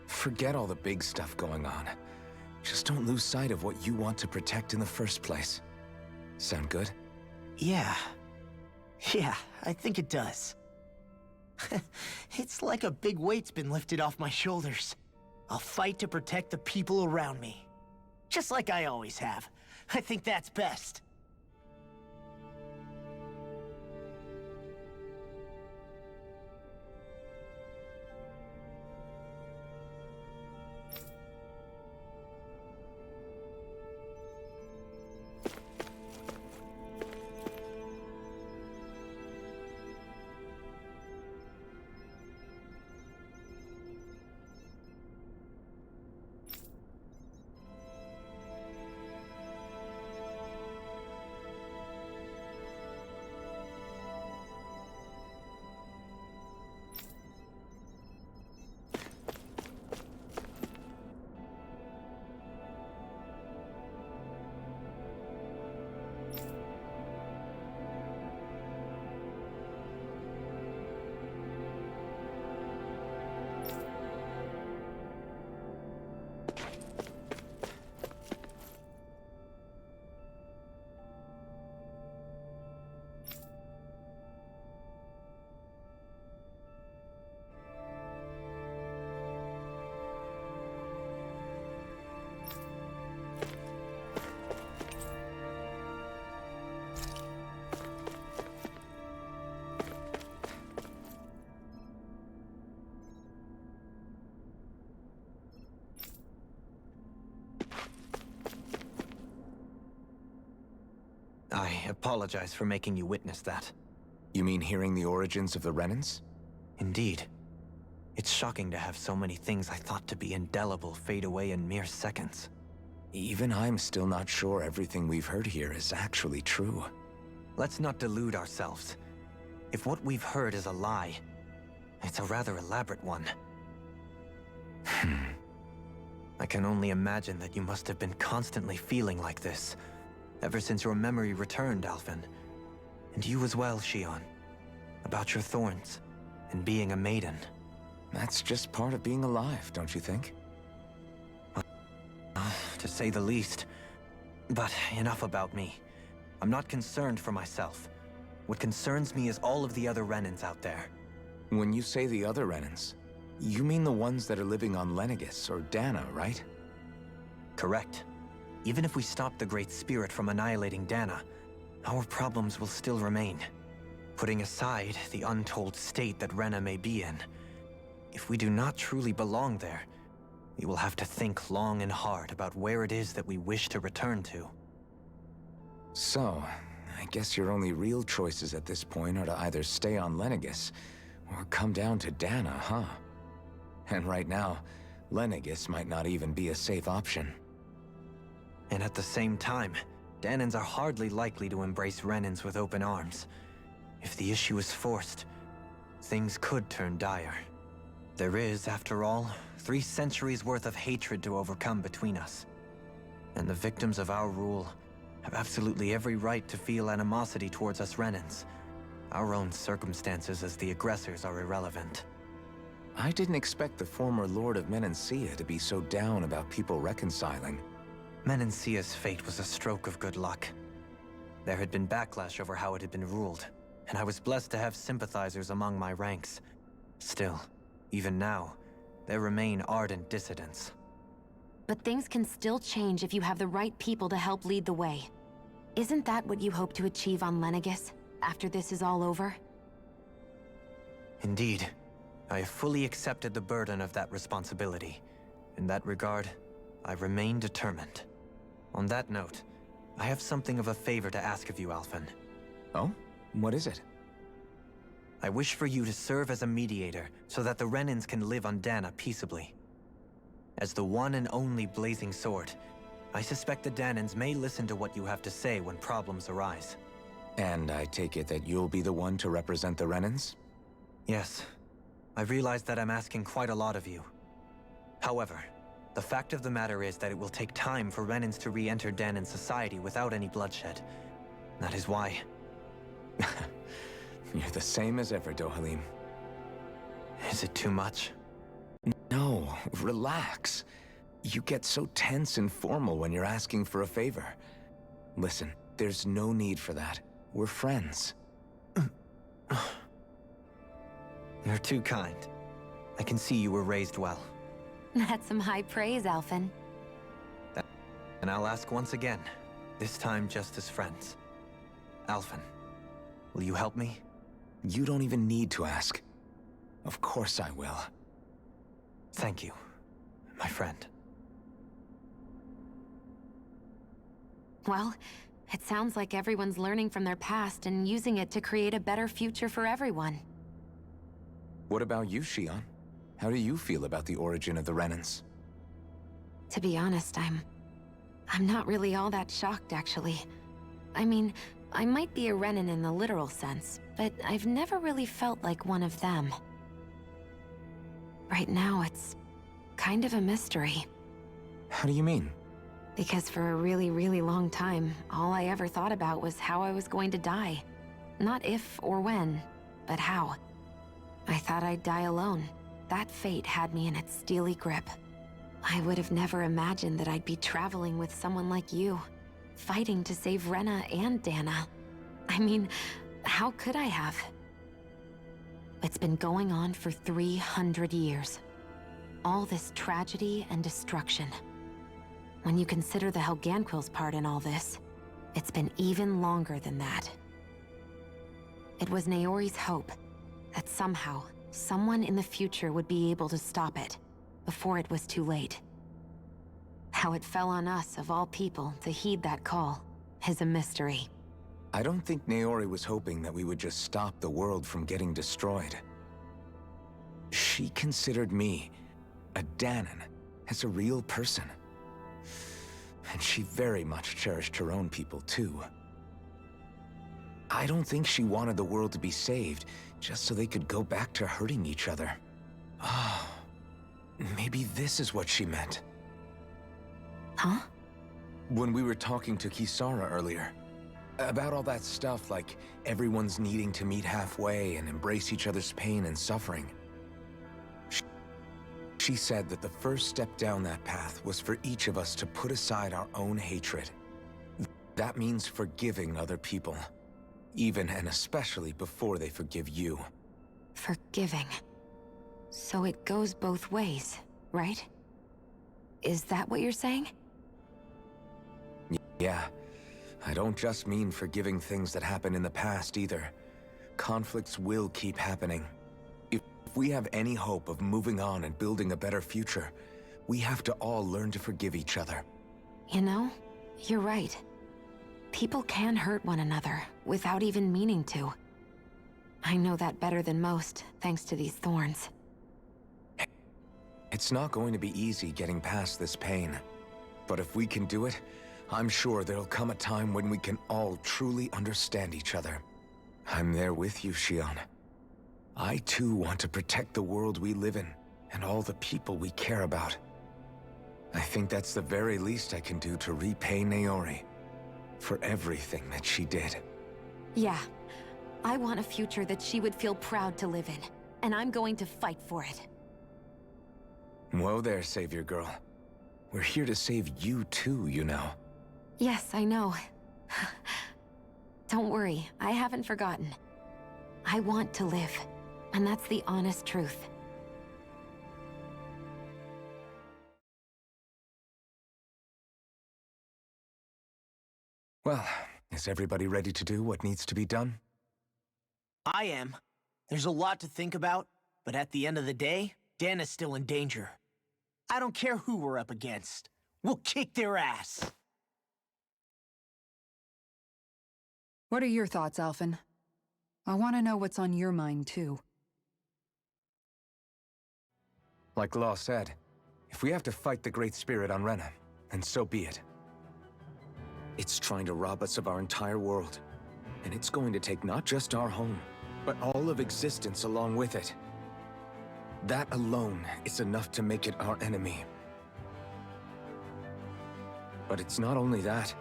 Forget all the big stuff going on. Just don't lose sight of what you want to protect in the first place. Sound good? Yeah. Yeah, I think it does. It's like a big weight's been lifted off my shoulders. I'll fight to protect the people around me. Just like I always have. I think that's best. apologize for making you witness that. You mean hearing the origins of the Renans? Indeed. It's shocking to have so many things I thought to be indelible fade away in mere seconds. Even I'm still not sure everything we've heard here is actually true. Let's not delude ourselves. If what we've heard is a lie, it's a rather elaborate one. I can only imagine that you must have been constantly feeling like this, ever since your memory returned, Alphen. And you as well, Shion. About your thorns, and being a maiden. That's just part of being alive, don't you think? To say the least. But enough about me. I'm not concerned for myself. What concerns me is all of the other Renans out there. When you say the other Renans, you mean the ones that are living on Lenegis or Dana, right? Correct. Even if we stop the Great Spirit from annihilating Dana, our problems will still remain. Putting aside the untold state that Rena may be in, if we do not truly belong there, we will have to think long and hard about where it is that we wish to return to. So, I guess your only real choices at this point are to either stay on Lenegis or come down to Dana, huh? And right now, Lenegis might not even be a safe option. And at the same time, Danans are hardly likely to embrace Renans with open arms. If the issue is forced, things could turn dire. There is, after all, 3 centuries worth of hatred to overcome between us. And the victims of our rule have absolutely every right to feel animosity towards us Renans. Our own circumstances as the aggressors are irrelevant. I didn't expect the former Lord of Menancia to be so down about people reconciling. Menancia's fate was a stroke of good luck. There had been backlash over how it had been ruled, and I was blessed to have sympathizers among my ranks. Still, even now, there remain ardent dissidents. But things can still change if you have the right people to help lead the way. Isn't that what you hope to achieve on Lenegis, after this is all over? Indeed. I have fully accepted the burden of that responsibility. In that regard, I remain determined. On that note, I have something of a favor to ask of you, Alphen. Oh? What is it? I wish for you to serve as a mediator so that the Renans can live on Dana peaceably. As the one and only Blazing Sword, I suspect the Danans may listen to what you have to say when problems arise. And I take it that you'll be the one to represent the Renans? Yes. I realize that I'm asking quite a lot of you. However, the fact of the matter is that it will take time for Renans to re-enter Danan society without any bloodshed. That is why... You're the same as ever, Dohalim. Is it too much? No, relax. You get so tense and formal when you're asking for a favor. Listen, there's no need for that. We're friends. You're too kind. I can see you were raised well. That's some high praise, Alphen. And I'll ask once again, this time just as friends. Alphen, will you help me? You don't even need to ask. Of course I will. Thank you, my friend. Well, it sounds like everyone's learning from their past and using it to create a better future for everyone. What about you, Shion? How do you feel about the origin of the Renans? To be honest, I'm not really all that shocked, actually. I mean, I might be a Renan in the literal sense, but I've never really felt like one of them. Right now, it's kind of a mystery. How do you mean? Because for a really, really long time, all I ever thought about was how I was going to die. Not if or when, but how. I thought I'd die alone. That fate had me in its steely grip. I would have never imagined that I'd be traveling with someone like you, fighting to save Rena and Dana. I mean, how could I have? It's been going on for 300 years. All this tragedy and destruction. When you consider the Helganquil's part in all this, it's been even longer than that. It was Naori's hope that somehow, someone in the future would be able to stop it, before it was too late. How it fell on us, of all people, to heed that call is a mystery. I don't think Naori was hoping that we would just stop the world from getting destroyed. She considered me, a Danon, as a real person. And she very much cherished her own people, too. I don't think she wanted the world to be saved, just so they could go back to hurting each other. Ah, maybe this is what she meant. Huh? When we were talking to Kisara earlier, about all that stuff like everyone's needing to meet halfway and embrace each other's pain and suffering. She said that the first step down that path was for each of us to put aside our own hatred. That means forgiving other people, even and especially before they forgive you. Forgiving. So it goes both ways, right? Is that what you're saying? Yeah. I don't just mean forgiving things that happened in the past either. Conflicts will keep happening. If we have any hope of moving on and building a better future, we have to all learn to forgive each other. You know, you're right. People can hurt one another without even meaning to. I know that better than most, thanks to these thorns. It's not going to be easy getting past this pain. But if we can do it, I'm sure there'll come a time when we can all truly understand each other. I'm there with you, Shion. I too want to protect the world we live in, and all the people we care about. I think that's the very least I can do to repay Naori for everything that she did. Yeah. I want a future that she would feel proud to live in, and I'm going to fight for it. Whoa there, Savior Girl. We're here to save you too, you know. Yes, I know. Don't worry, I haven't forgotten. I want to live, and that's the honest truth. Well, is everybody ready to do what needs to be done? I am. There's a lot to think about, but at the end of the day, Dana's still in danger. I don't care who we're up against. We'll kick their ass. What are your thoughts, Alphen? I want to know what's on your mind, too. Like Law said, if we have to fight the Great Spirit on Rena, then so be it. It's trying to rob us of our entire world. And it's going to take not just our home, but all of existence along with it. That alone is enough to make it our enemy. But it's not only that.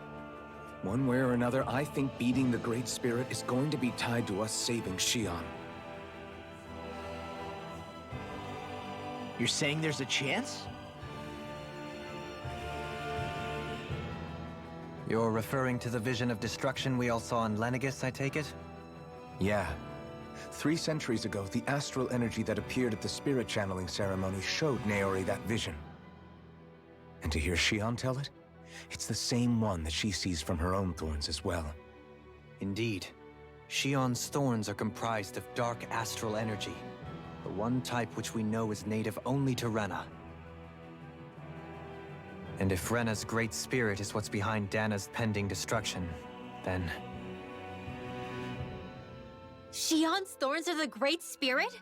One way or another, I think beating the Great Spirit is going to be tied to us saving Shion. You're saying there's a chance? You're referring to the vision of destruction we all saw in Lenegis, I take it? Yeah. 3 centuries ago, the astral energy that appeared at the spirit channeling ceremony showed Naori that vision. And to hear Shion tell it, it's the same one that she sees from her own thorns as well. Indeed. Shion's thorns are comprised of dark astral energy, the one type which we know is native only to Rena. And if Rena's great spirit is what's behind Dana's pending destruction, then... Shion's thorns are the Great Spirit?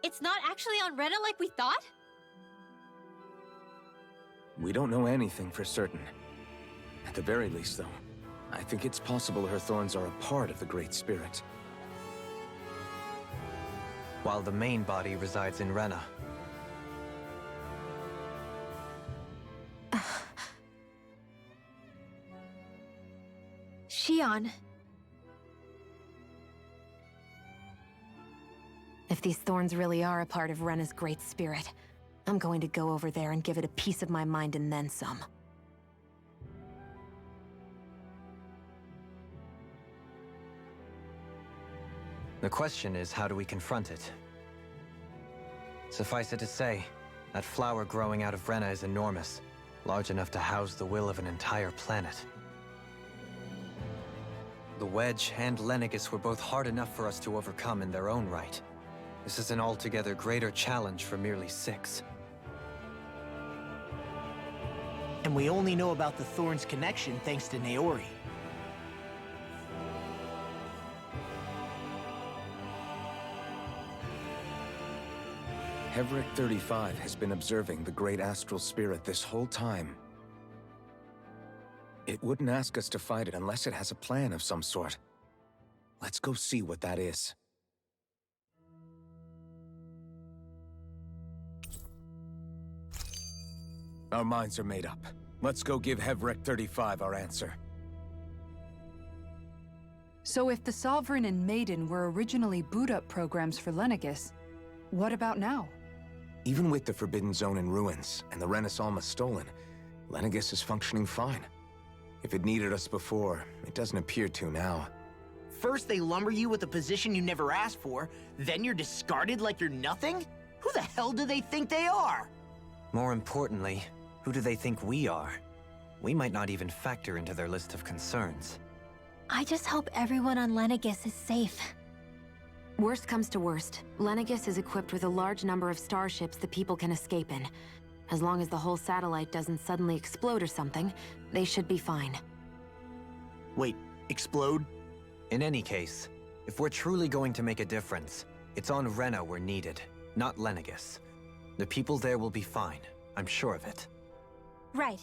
It's not actually on Rena like we thought? We don't know anything for certain. At the very least, though, I think it's possible her thorns are a part of the Great Spirit. While the main body resides in Rena. Shion. If these thorns really are a part of Rena's Great Spirit, I'm going to go over there and give it a piece of my mind and then some. The question is, how do we confront it? Suffice it to say, that flower growing out of Rena is enormous, large enough to house the will of an entire planet. The Wedge and Lenegis were both hard enough for us to overcome in their own right. This is an altogether greater challenge for merely 6. And we only know about the Thorns' connection thanks to Naori. Hevric 35 has been observing the great astral spirit this whole time. It wouldn't ask us to fight it unless it has a plan of some sort. Let's go see what that is. Our minds are made up. Let's go give Hevric 35 our answer. So if the Sovereign and Maiden were originally boot-up programs for Lenegis, what about now? Even with the Forbidden Zone in ruins and the Rena Alma stolen, Lenegis is functioning fine. If it needed us before, it doesn't appear to now. First they lumber you with a position you never asked for, then you're discarded like you're nothing? Who the hell do they think they are? More importantly, who do they think we are? We might not even factor into their list of concerns. I just hope everyone on Lenegis is safe. Worst comes to worst, Lenegis is equipped with a large number of starships the people can escape in. As long as the whole satellite doesn't suddenly explode or something, they should be fine. Wait, explode? In any case, if we're truly going to make a difference, it's on Rena we're needed, not Lenegis. The people there will be fine, I'm sure of it. Right.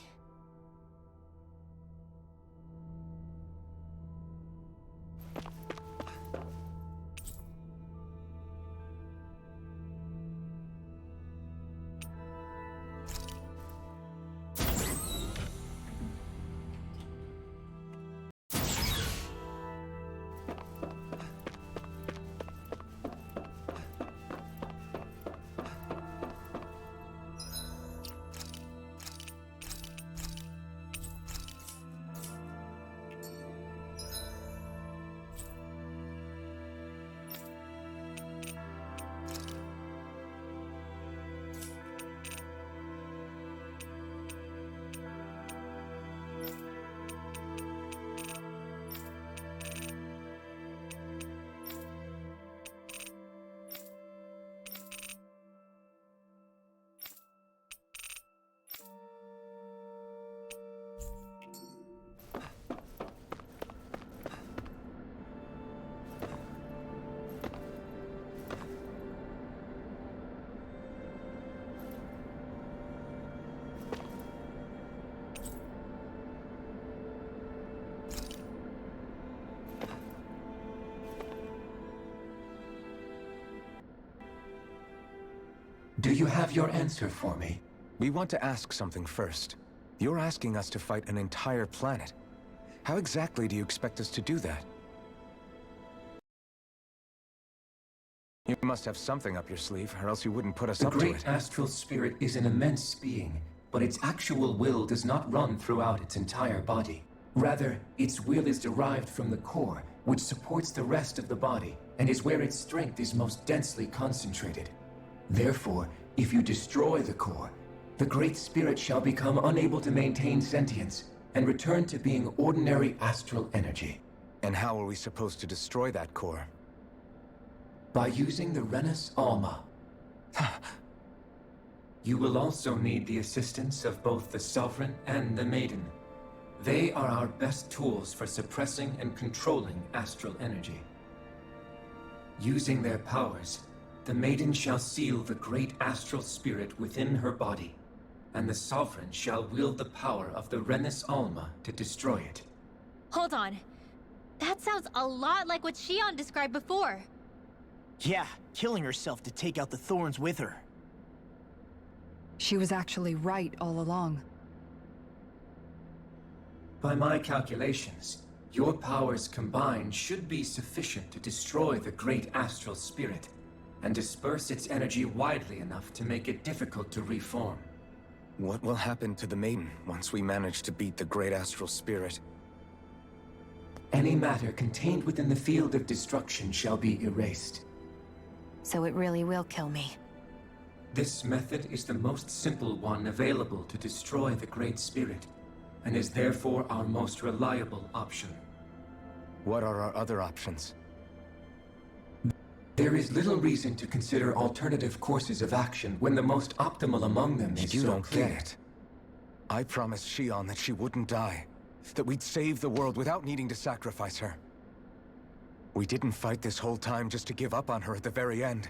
Do you have your answer for me? We want to ask something first. You're asking us to fight an entire planet. How exactly do you expect us to do that? You must have something up your sleeve, or else you wouldn't put us up to it. The great astral spirit is an immense being, but its actual will does not run throughout its entire body. Rather, its will is derived from the core, which supports the rest of the body, and is where its strength is most densely concentrated. Therefore, if you destroy the core, the Great Spirit shall become unable to maintain sentience and return to being ordinary astral energy. And how are we supposed to destroy that core? By using the Rena Alma. You will also need the assistance of both the Sovereign and the Maiden. They are our best tools for suppressing and controlling astral energy. Using their powers, the Maiden shall seal the great astral spirit within her body, and the Sovereign shall wield the power of the Rena Alma to destroy it. Hold on. That sounds a lot like what Shion described before. Yeah, killing herself to take out the thorns with her. She was actually right all along. By my calculations, your powers combined should be sufficient to destroy the great astral spirit and disperse its energy widely enough to make it difficult to reform. What will happen to the Maiden once we manage to beat the great astral spirit? Any matter contained within the field of destruction shall be erased. So it really will kill me. This method is the most simple one available to destroy the Great Spirit, and is therefore our most reliable option. What are our other options? There is little reason to consider alternative courses of action when the most optimal among them is You so don't clear. get it. I promised Shion that she wouldn't die, that we'd save the world without needing to sacrifice her. We didn't fight this whole time just to give up on her at the very end.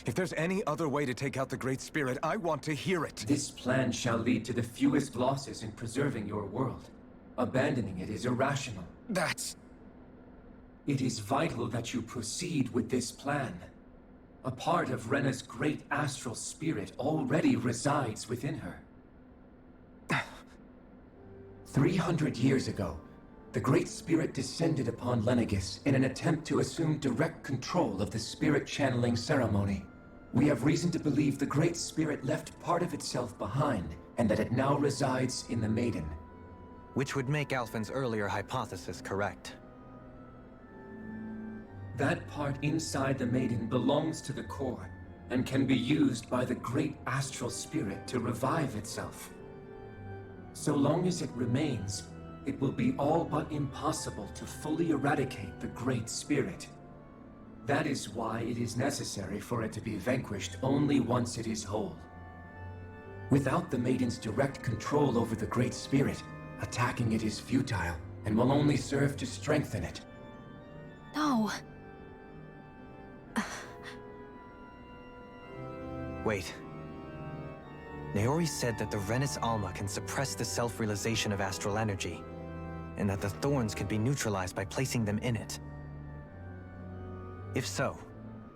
If there's any other way to take out the Great Spirit, I want to hear it. This plan shall lead to the fewest losses in preserving your world. Abandoning it is irrational. That's... It is vital that you proceed with this plan. A part of Rena's great astral spirit already resides within her. 300 years ago, the Great Spirit descended upon Lenegis in an attempt to assume direct control of the spirit channeling ceremony. We have reason to believe the Great Spirit left part of itself behind, and that it now resides in the Maiden. Which would make Alphen's earlier hypothesis correct. That part inside the Maiden belongs to the core, and can be used by the great astral spirit to revive itself. So long as it remains, it will be all but impossible to fully eradicate the Great Spirit. That is why it is necessary for it to be vanquished only once it is whole. Without the Maiden's direct control over the Great Spirit, attacking it is futile, and will only serve to strengthen it. No. Wait. Naori said that the Renis Alma can suppress the self-realization of astral energy, and that the thorns can be neutralized by placing them in it. If so,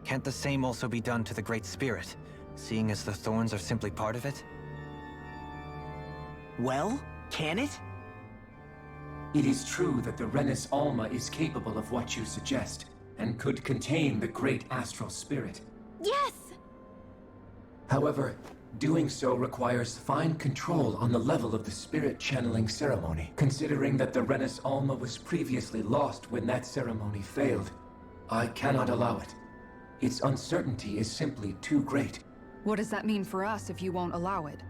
can't the same also be done to the Great Spirit, seeing as the thorns are simply part of it? Well, can it? It is true that the Renis Alma is capable of what you suggest, and could contain the great astral spirit. Yes! However, doing so requires fine control on the level of the spirit channeling ceremony. Considering that the Renis Alma was previously lost when that ceremony failed, I cannot allow it. Its uncertainty is simply too great. What does that mean for us if you won't allow it?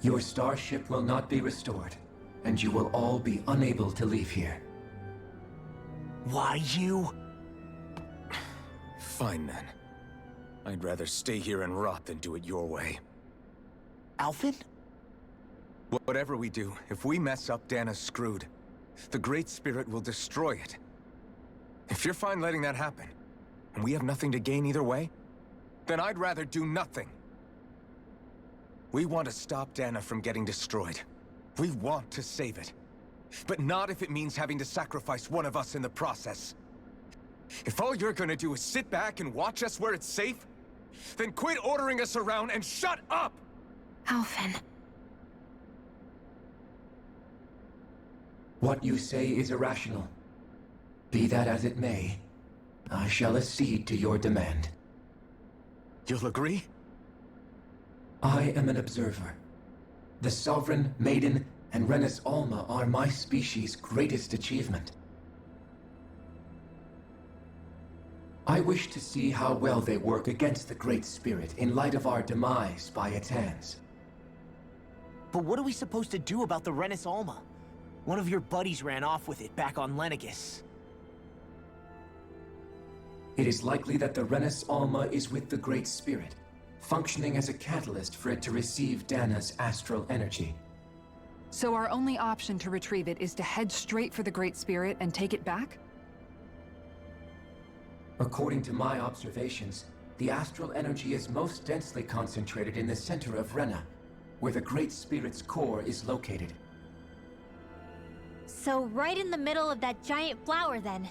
Your starship will not be restored, and you will all be unable to leave here. Why you? Fine then. I'd rather stay here and rot than do it your way. Alphen? Whatever we do, if we mess up, Dana's screwed. The Great Spirit will destroy it. If you're fine letting that happen, and we have nothing to gain either way, then I'd rather do nothing. We want to stop Dana from getting destroyed. We want to save it. But not if it means having to sacrifice one of us in the process. If all you're gonna do is sit back and watch us where it's safe, then quit ordering us around and shut up! Alphen. What you say is irrational. Be that as it may, I shall accede to your demand. You'll agree? I am an observer. The Sovereign, Maiden, and Renis Alma are my species' greatest achievement. I wish to see how well they work against the Great Spirit in light of our demise by its hands. But what are we supposed to do about the Renis Alma? One of your buddies ran off with it back on Lenegis. It is likely that the Renis Alma is with the Great Spirit, functioning as a catalyst for it to receive Dana's astral energy. So our only option to retrieve it is to head straight for the Great Spirit and take it back? According to my observations, the astral energy is most densely concentrated in the center of Rena, where the Great Spirit's core is located. So right in the middle of that giant flower, then.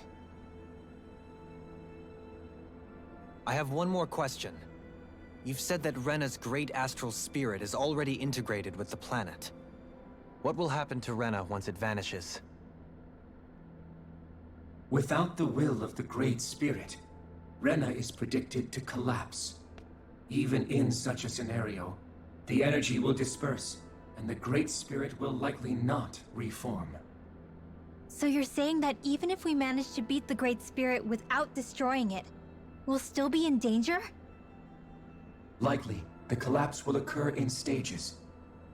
I have one more question. You've said that Rena's great astral spirit is already integrated with the planet. What will happen to Rena once it vanishes? Without the will of the Great Spirit, Rena is predicted to collapse. Even in such a scenario, the energy will disperse, and the Great Spirit will likely not reform. So you're saying that even if we manage to beat the Great Spirit without destroying it, we'll still be in danger? Likely, the collapse will occur in stages.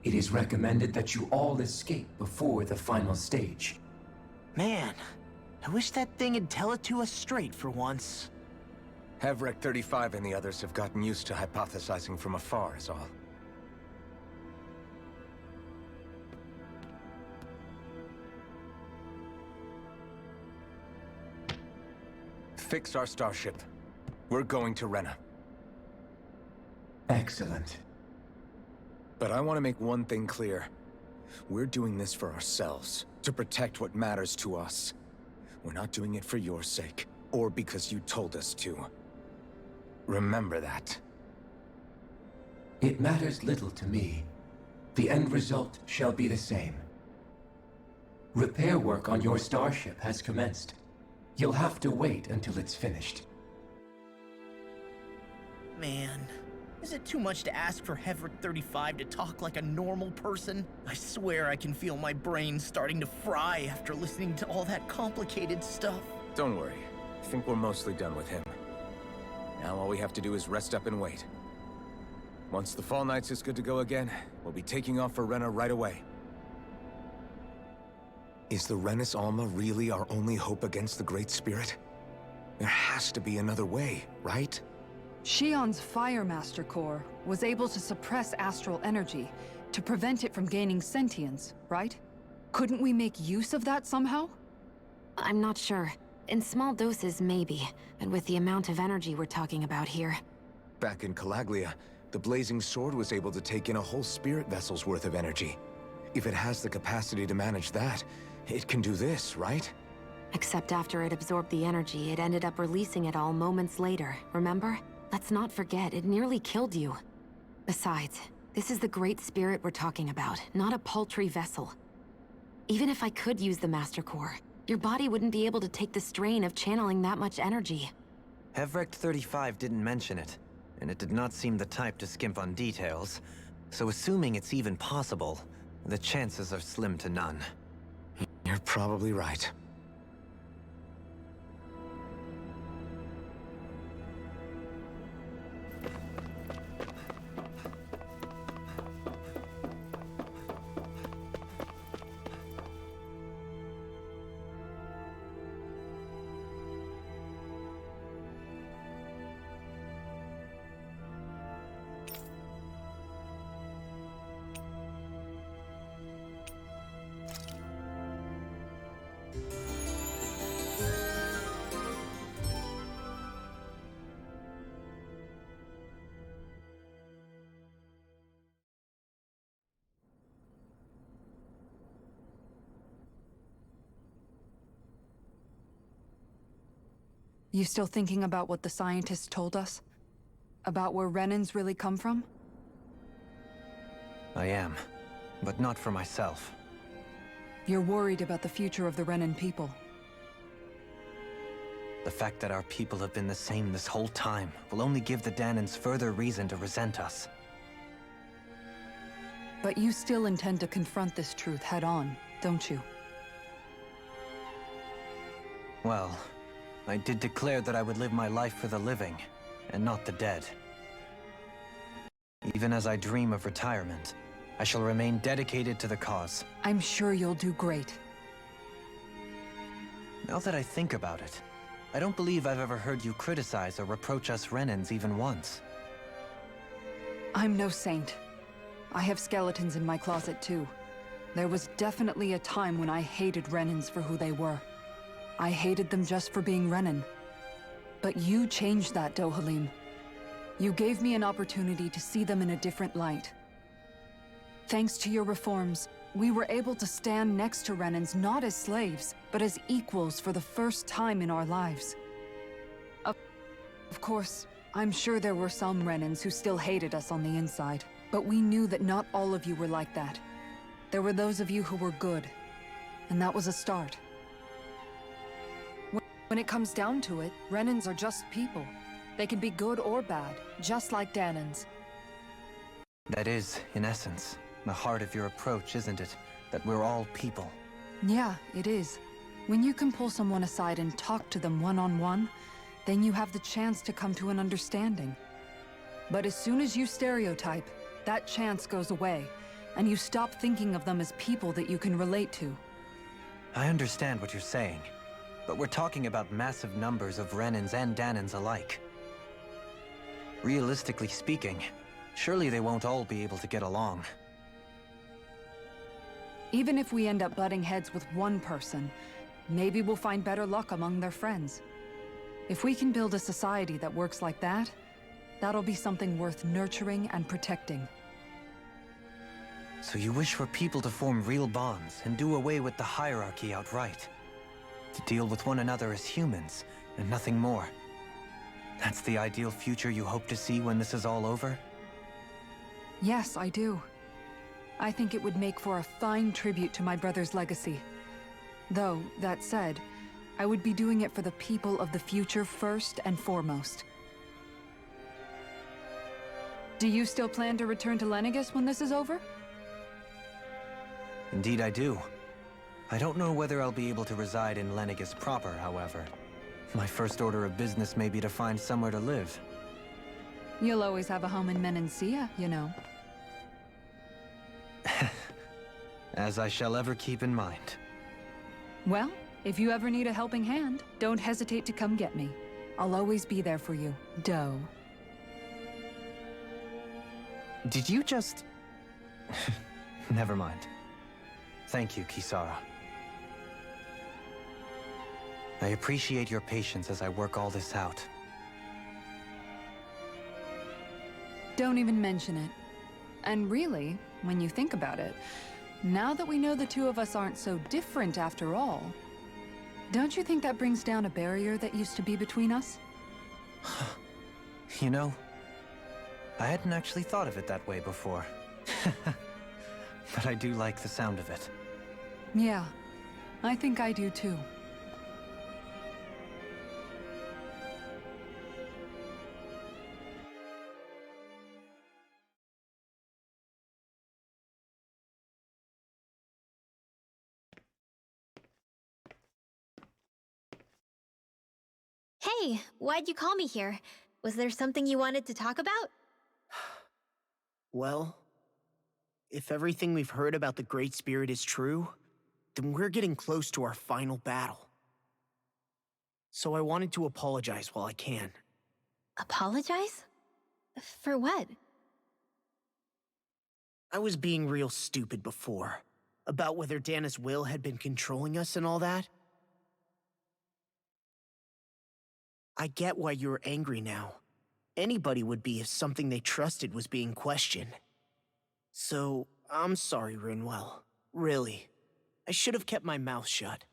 It is recommended that you all escape before the final stage. Man, I wish that thing would tell it to us straight for once. Havrek 35 and the others have gotten used to hypothesizing from afar, is all. Fix our starship. We're going to Rena. Excellent. But I want to make one thing clear. We're doing this for ourselves, to protect what matters to us. We're not doing it for your sake, or because you told us to. Remember that. It matters little to me. The end result shall be the same. Repair work on your starship has commenced. You'll have to wait until it's finished. Man, is it too much to ask for Heavert 35 to talk like a normal person? I swear I can feel my brain starting to fry after listening to all that complicated stuff. Don't worry. I think we're mostly done with him. Now all we have to do is rest up and wait. Once the Fall Knights is good to go again, we'll be taking off for Rena right away. Is the Renis Alma really our only hope against the Great Spirit? There has to be another way, right? Shion's Fire Master Core was able to suppress astral energy to prevent it from gaining sentience, right? Couldn't we make use of that somehow? I'm not sure. In small doses, maybe. But with the amount of energy we're talking about here... Back in Calaglia, the Blazing Sword was able to take in a whole spirit vessel's worth of energy. If it has the capacity to manage that, it can do this, right? Except after it absorbed the energy, it ended up releasing it all moments later, remember? Let's not forget, it nearly killed you. Besides, this is the Great Spirit we're talking about, not a paltry vessel. Even if I could use the Master Core, your body wouldn't be able to take the strain of channeling that much energy. Hevrect 35 didn't mention it, and it did not seem the type to skimp on details, so assuming it's even possible, the chances are slim to none. You're probably right. You still thinking about what the scientists told us? About where Renans really come from? I am, but not for myself. You're worried about the future of the Renan people. The fact that our people have been the same this whole time will only give the Danans further reason to resent us. But you still intend to confront this truth head-on, don't you? Well, I did declare that I would live my life for the living, and not the dead. Even as I dream of retirement, I shall remain dedicated to the cause. I'm sure you'll do great. Now that I think about it, I don't believe I've ever heard you criticize or reproach us Renans even once. I'm no saint. I have skeletons in my closet too. There was definitely a time when I hated Renans for who they were. I hated them just for being Renan. But you changed that, Dohalim. You gave me an opportunity to see them in a different light. Thanks to your reforms, we were able to stand next to Renans not as slaves, but as equals for the first time in our lives. Of course, I'm sure there were some Renans who still hated us on the inside, but we knew that not all of you were like that. There were those of you who were good, and that was a start. When it comes down to it, Renans are just people. They can be good or bad, just like Danans. That is, in essence, the heart of your approach, isn't it? That we're all people. Yeah, it is. When you can pull someone aside and talk to them one-on-one, then you have the chance to come to an understanding. But as soon as you stereotype, that chance goes away, and you stop thinking of them as people that you can relate to. I understand what you're saying, but we're talking about massive numbers of Renans and Danans alike. Realistically speaking, surely they won't all be able to get along. Even if we end up butting heads with one person, maybe we'll find better luck among their friends. If we can build a society that works like that, that'll be something worth nurturing and protecting. So you wish for people to form real bonds and do away with the hierarchy outright? To deal with one another as humans, and nothing more? That's the ideal future you hope to see when this is all over? Yes, I do. I think it would make for a fine tribute to my brother's legacy. Though, that said, I would be doing it for the people of the future first and foremost. Do you still plan to return to Lenegis when this is over? Indeed I do. I don't know whether I'll be able to reside in Lenegis proper, however. My first order of business may be to find somewhere to live. You'll always have a home in Menancia, you know. As I shall ever keep in mind. Well, if you ever need a helping hand, don't hesitate to come get me. I'll always be there for you, Doe. Did you just... Never mind. Thank you, Kisara. I appreciate your patience as I work all this out. Don't even mention it. And really, when you think about it, now that we know the two of us aren't so different after all, don't you think that brings down a barrier that used to be between us? You know, I hadn't actually thought of it that way before. But I do like the sound of it. Yeah, I think I do too. Hey, why'd you call me here? Was there something you wanted to talk about? Well, if everything we've heard about the Great Spirit is true, then we're getting close to our final battle. So I wanted to apologize while I can. Apologize? For what? I was being real stupid before, about whether Dana's will had been controlling us and all that. I get why you're angry now. Anybody would be if something they trusted was being questioned. So, I'm sorry, Rinwell. Really. I should have kept my mouth shut.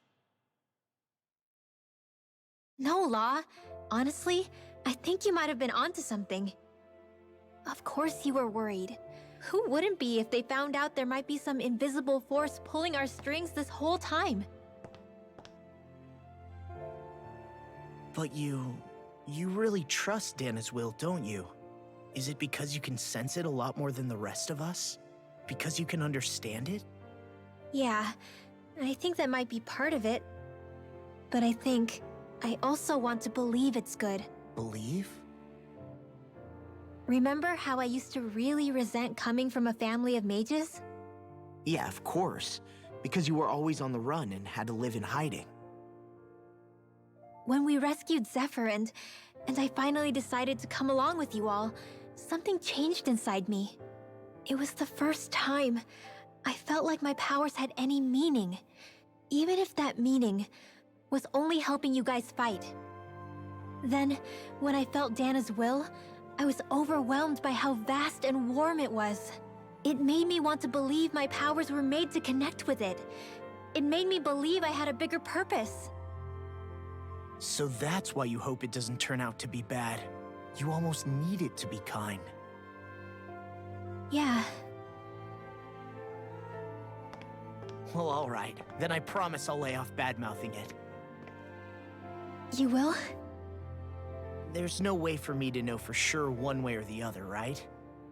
No, Law. Honestly, I think you might have been onto something. Of course you were worried. Who wouldn't be if they found out there might be some invisible force pulling our strings this whole time? But you really trust Dana's will, don't you? Is it because you can sense it a lot more than the rest of us? Because you can understand it? Yeah, I think that might be part of it. But I also want to believe it's good. Believe? Remember how I used to really resent coming from a family of mages? Yeah, of course. Because you were always on the run and had to live in hiding. When we rescued Zephyr and I finally decided to come along with you all, something changed inside me. It was the first time I felt like my powers had any meaning, even if that meaning was only helping you guys fight. Then, when I felt Dana's will, I was overwhelmed by how vast and warm it was. It made me want to believe my powers were made to connect with it. It made me believe I had a bigger purpose. So that's why you hope it doesn't turn out to be bad. You almost need it to be kind. Yeah. Well, alright. Then I promise I'll lay off bad-mouthing it. You will? There's no way for me to know for sure one way or the other, right?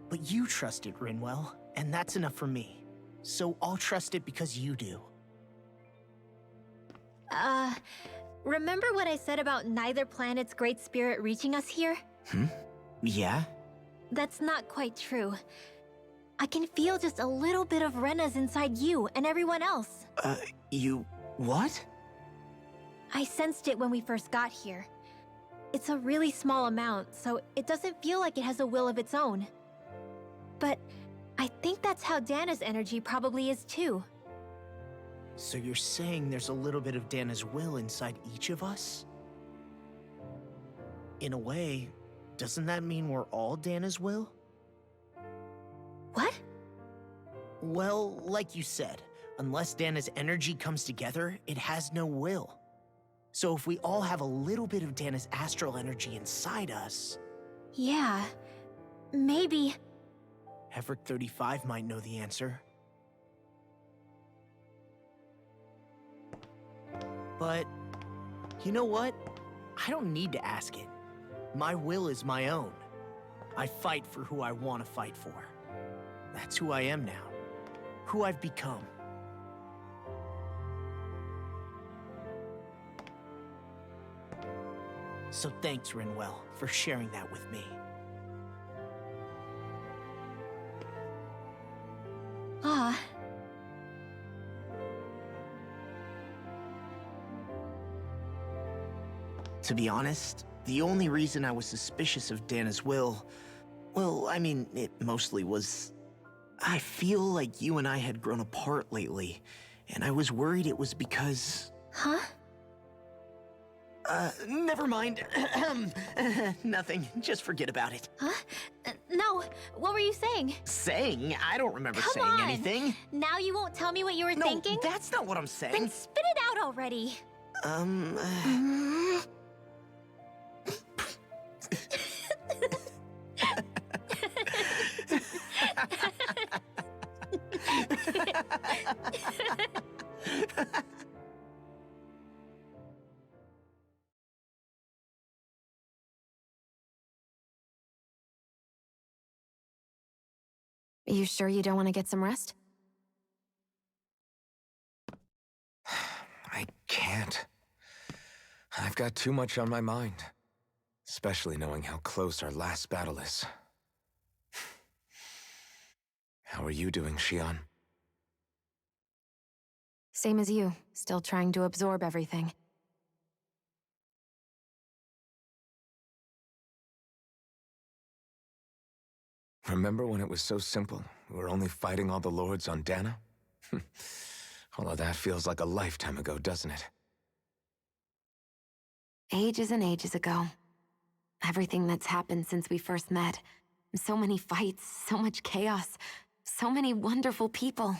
But you trust it, Rinwell, and that's enough for me. So I'll trust it because you do. Remember what I said about neither planet's great spirit reaching us here? Yeah? That's not quite true. I can feel just a little bit of Rena's inside you and everyone else. What? I sensed it when we first got here. It's a really small amount, so it doesn't feel like it has a will of its own. But I think that's how Dana's energy probably is too. So you're saying there's a little bit of Dana's will inside each of us? in a way, doesn't that mean we're all Dana's will? What? Well, like you said, unless Dana's energy comes together, it has no will. So if we all have a little bit of Dana's astral energy inside us... Yeah, maybe. Hevrick 35 might know the answer. But, you know what? I don't need to ask it. My will is my own. I fight for who I want to fight for. That's who I am now. Who I've become. So thanks, Rinwell, for sharing that with me. Ah. To be honest, the only reason I was suspicious of Dana's will, well, I mean, it mostly was... I feel like you and I had grown apart lately, and I was worried it was because... Huh? Never mind. Nothing. Just forget about it. Huh? No, what were you saying? Saying? I don't remember Come saying on. anything. Now you won't tell me what you were No, thinking? that's not what I'm saying. Then spit it out already. You sure you don't want to get some rest? I can't. I've got too much on my mind. Especially knowing how close our last battle is. How are you doing, Xion? Same as you, still trying to absorb everything. Remember when it was so simple? We were only fighting all the lords on Dana? All of that feels like a lifetime ago, doesn't it? Ages and ages ago. Everything that's happened since we first met. So many fights, so much chaos, so many wonderful people.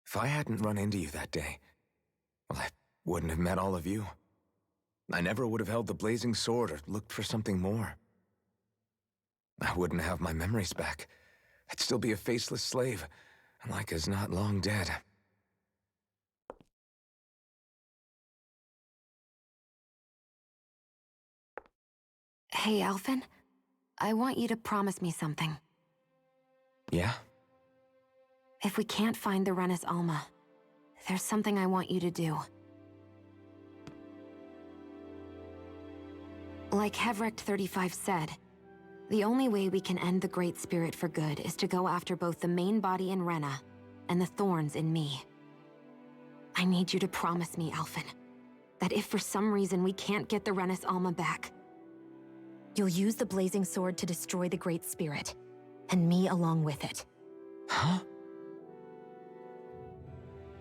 If I hadn't run into you that day, well, I wouldn't have met all of you. I never would have held the blazing sword or looked for something more. I wouldn't have my memories back. I'd still be a faceless slave, like as not long dead. Hey, Alphen. I want you to promise me something. Yeah? If we can't find the Renis Alma, there's something I want you to do. Like Hevrick 35 said, the only way we can end the Great Spirit for good is to go after both the main body in Rena and the thorns in me. I need you to promise me, Alphen, that if for some reason we can't get the Renis Alma back, you'll use the blazing sword to destroy the Great Spirit, and me along with it. Huh?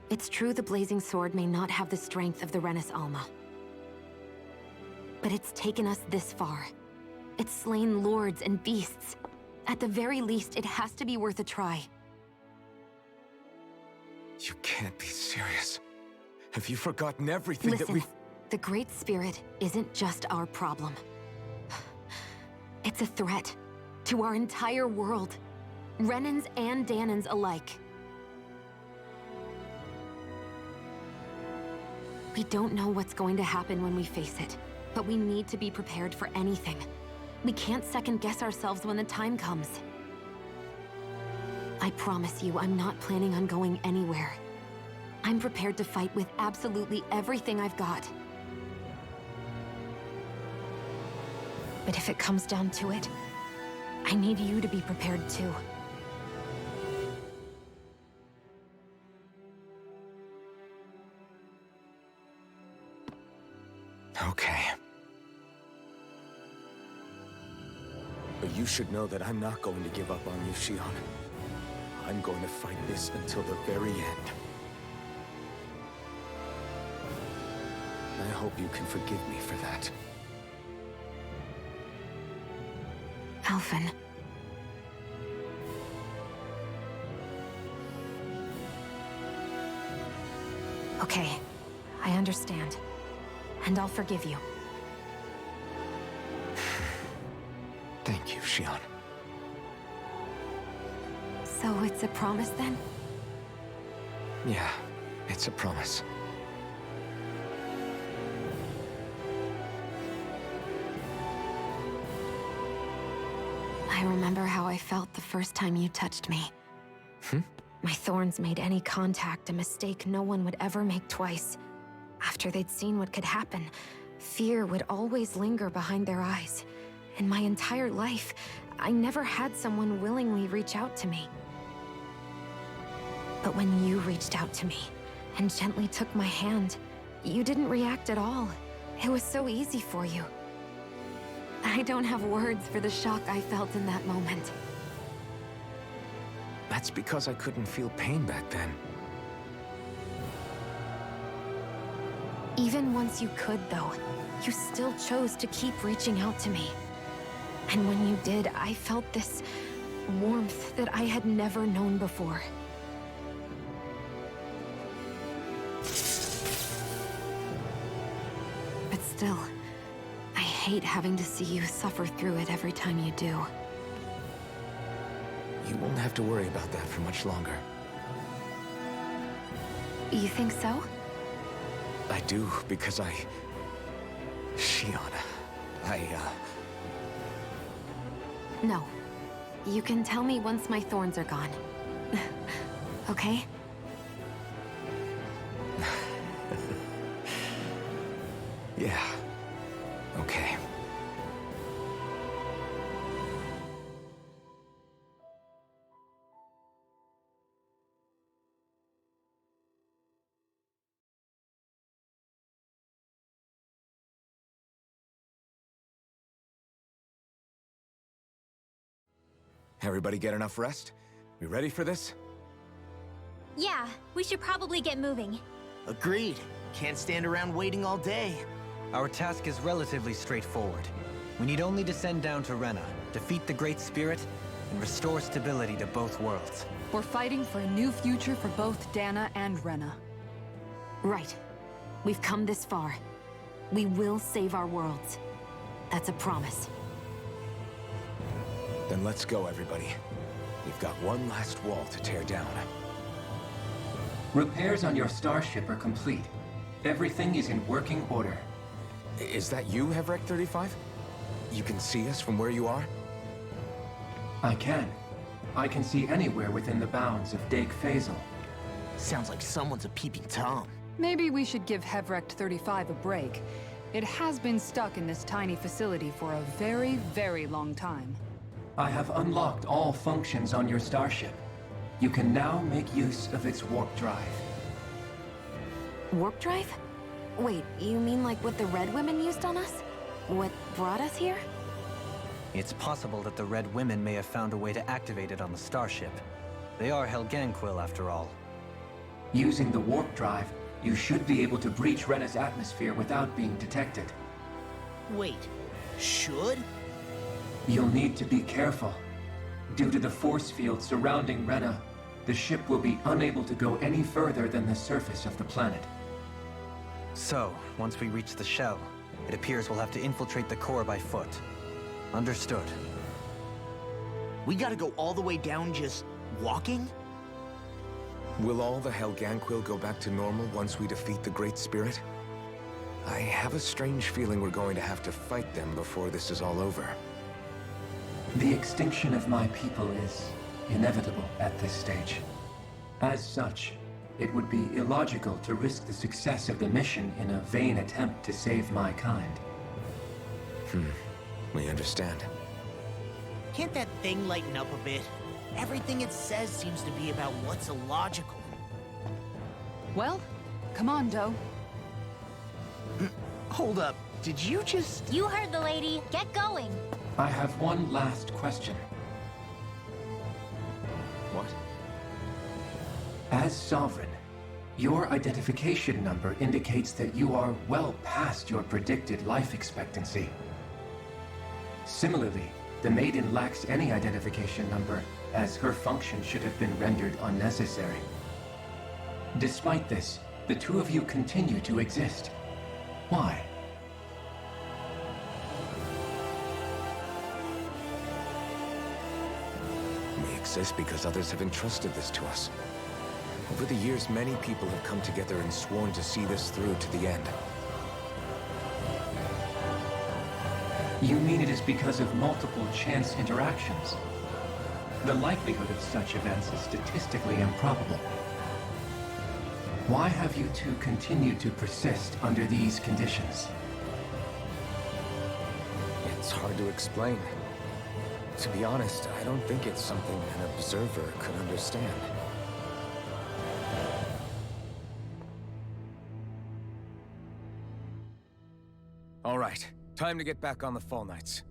It's true the blazing sword may not have the strength of the Renis Alma. But it's taken us this far. It's slain lords and beasts. At the very least, it has to be worth a try. You can't be serious. Have you forgotten everything Listen, that we've... the Great Spirit isn't just our problem. It's a threat to our entire world. Renans and Danans alike. We don't know what's going to happen when we face it, but we need to be prepared for anything. We can't second-guess ourselves when the time comes. I promise you, I'm not planning on going anywhere. I'm prepared to fight with absolutely everything I've got. But if it comes down to it, I need you to be prepared too. Okay. But you should know that I'm not going to give up on you, Xion. I'm going to fight this until the very end. hope you can forgive me for that. Alphen. Okay, I understand. And I'll forgive you. Thank you, Xion. So it's a promise then? Yeah, it's a promise. I remember how I felt the first time you touched me. My thorns made any contact a mistake no one would ever make twice. After they'd seen what could happen, fear would always linger behind their eyes. In my entire life, I never had someone willingly reach out to me. But when you reached out to me and gently took my hand, you didn't react at all. It was so easy for you. I don't have words for the shock I felt in that moment. That's because I couldn't feel pain back then. Even once you could, though, you still chose to keep reaching out to me. And when you did, I felt this warmth that I had never known before. But still, I hate having to see you suffer through it every time you do. You won't have to worry about that for much longer. You think so? I do, because Xion, No. You can tell me once my thorns are gone. Okay? Yeah. Okay. Everybody get enough rest? We ready for this? Yeah, we should probably get moving. Agreed. Can't stand around waiting all day. Our task is relatively straightforward. We need only descend down to Rena, defeat the Great Spirit, and restore stability to both worlds. We're fighting for a new future for both Dana and Rena. Right. We've come this far. We will save our worlds. That's a promise. Then let's go, everybody. We've got one last wall to tear down. Repairs on your starship are complete. Everything is in working order. Is that you, Hevrek 35? You can see us from where you are? I can. I can see anywhere within the bounds of Dake Faisal. Sounds like someone's a peeping Tom. Maybe we should give Hevrect 35 a break. It has been stuck in this tiny facility for a very, very long time. I have unlocked all functions on your starship. You can now make use of its warp drive. Warp drive? Wait, you mean like what the Red Women used on us? What brought us here? It's possible that the Red Women may have found a way to activate it on the starship. They are Helganquil, after all. Using the warp drive, you should be able to breach Rena's atmosphere without being detected. Wait, should? You'll need to be careful. Due to the force field surrounding Rena, the ship will be unable to go any further than the surface of the planet. So, once we reach the shell, it appears we'll have to infiltrate the core by foot. Understood. We gotta go all the way down just walking? Will all the Helganquil go back to normal once we defeat the Great Spirit? I have a strange feeling we're going to have to fight them before this is all over. The extinction of my people is inevitable at this stage. As such, it would be illogical to risk the success of the mission in a vain attempt to save my kind. We understand. Can't that thing lighten up a bit? Everything it says seems to be about what's illogical. Well, come on, Doe. Hold up, did you just... You heard the lady. Get going. I have one last question. What? As Sovereign, Your identification number indicates that you are well past your predicted life expectancy. Similarly, the Maiden lacks any identification number, as her function should have been rendered unnecessary. Despite this, the two of you continue to exist. Why? We exist because others have entrusted this to us. Over the years, many people have come together and sworn to see this through to the end. You mean it is because of multiple chance interactions? The likelihood of such events is statistically improbable. Why have you two continued to persist under these conditions? It's hard to explain. To be honest, I don't think it's something an observer could understand. All right, time to get back on the Fall Knights.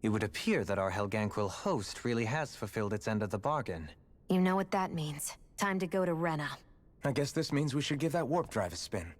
It would appear that our Helganquil host really has fulfilled its end of the bargain. You know what that means. Time to go to Rena. I guess this means we should give that warp drive a spin.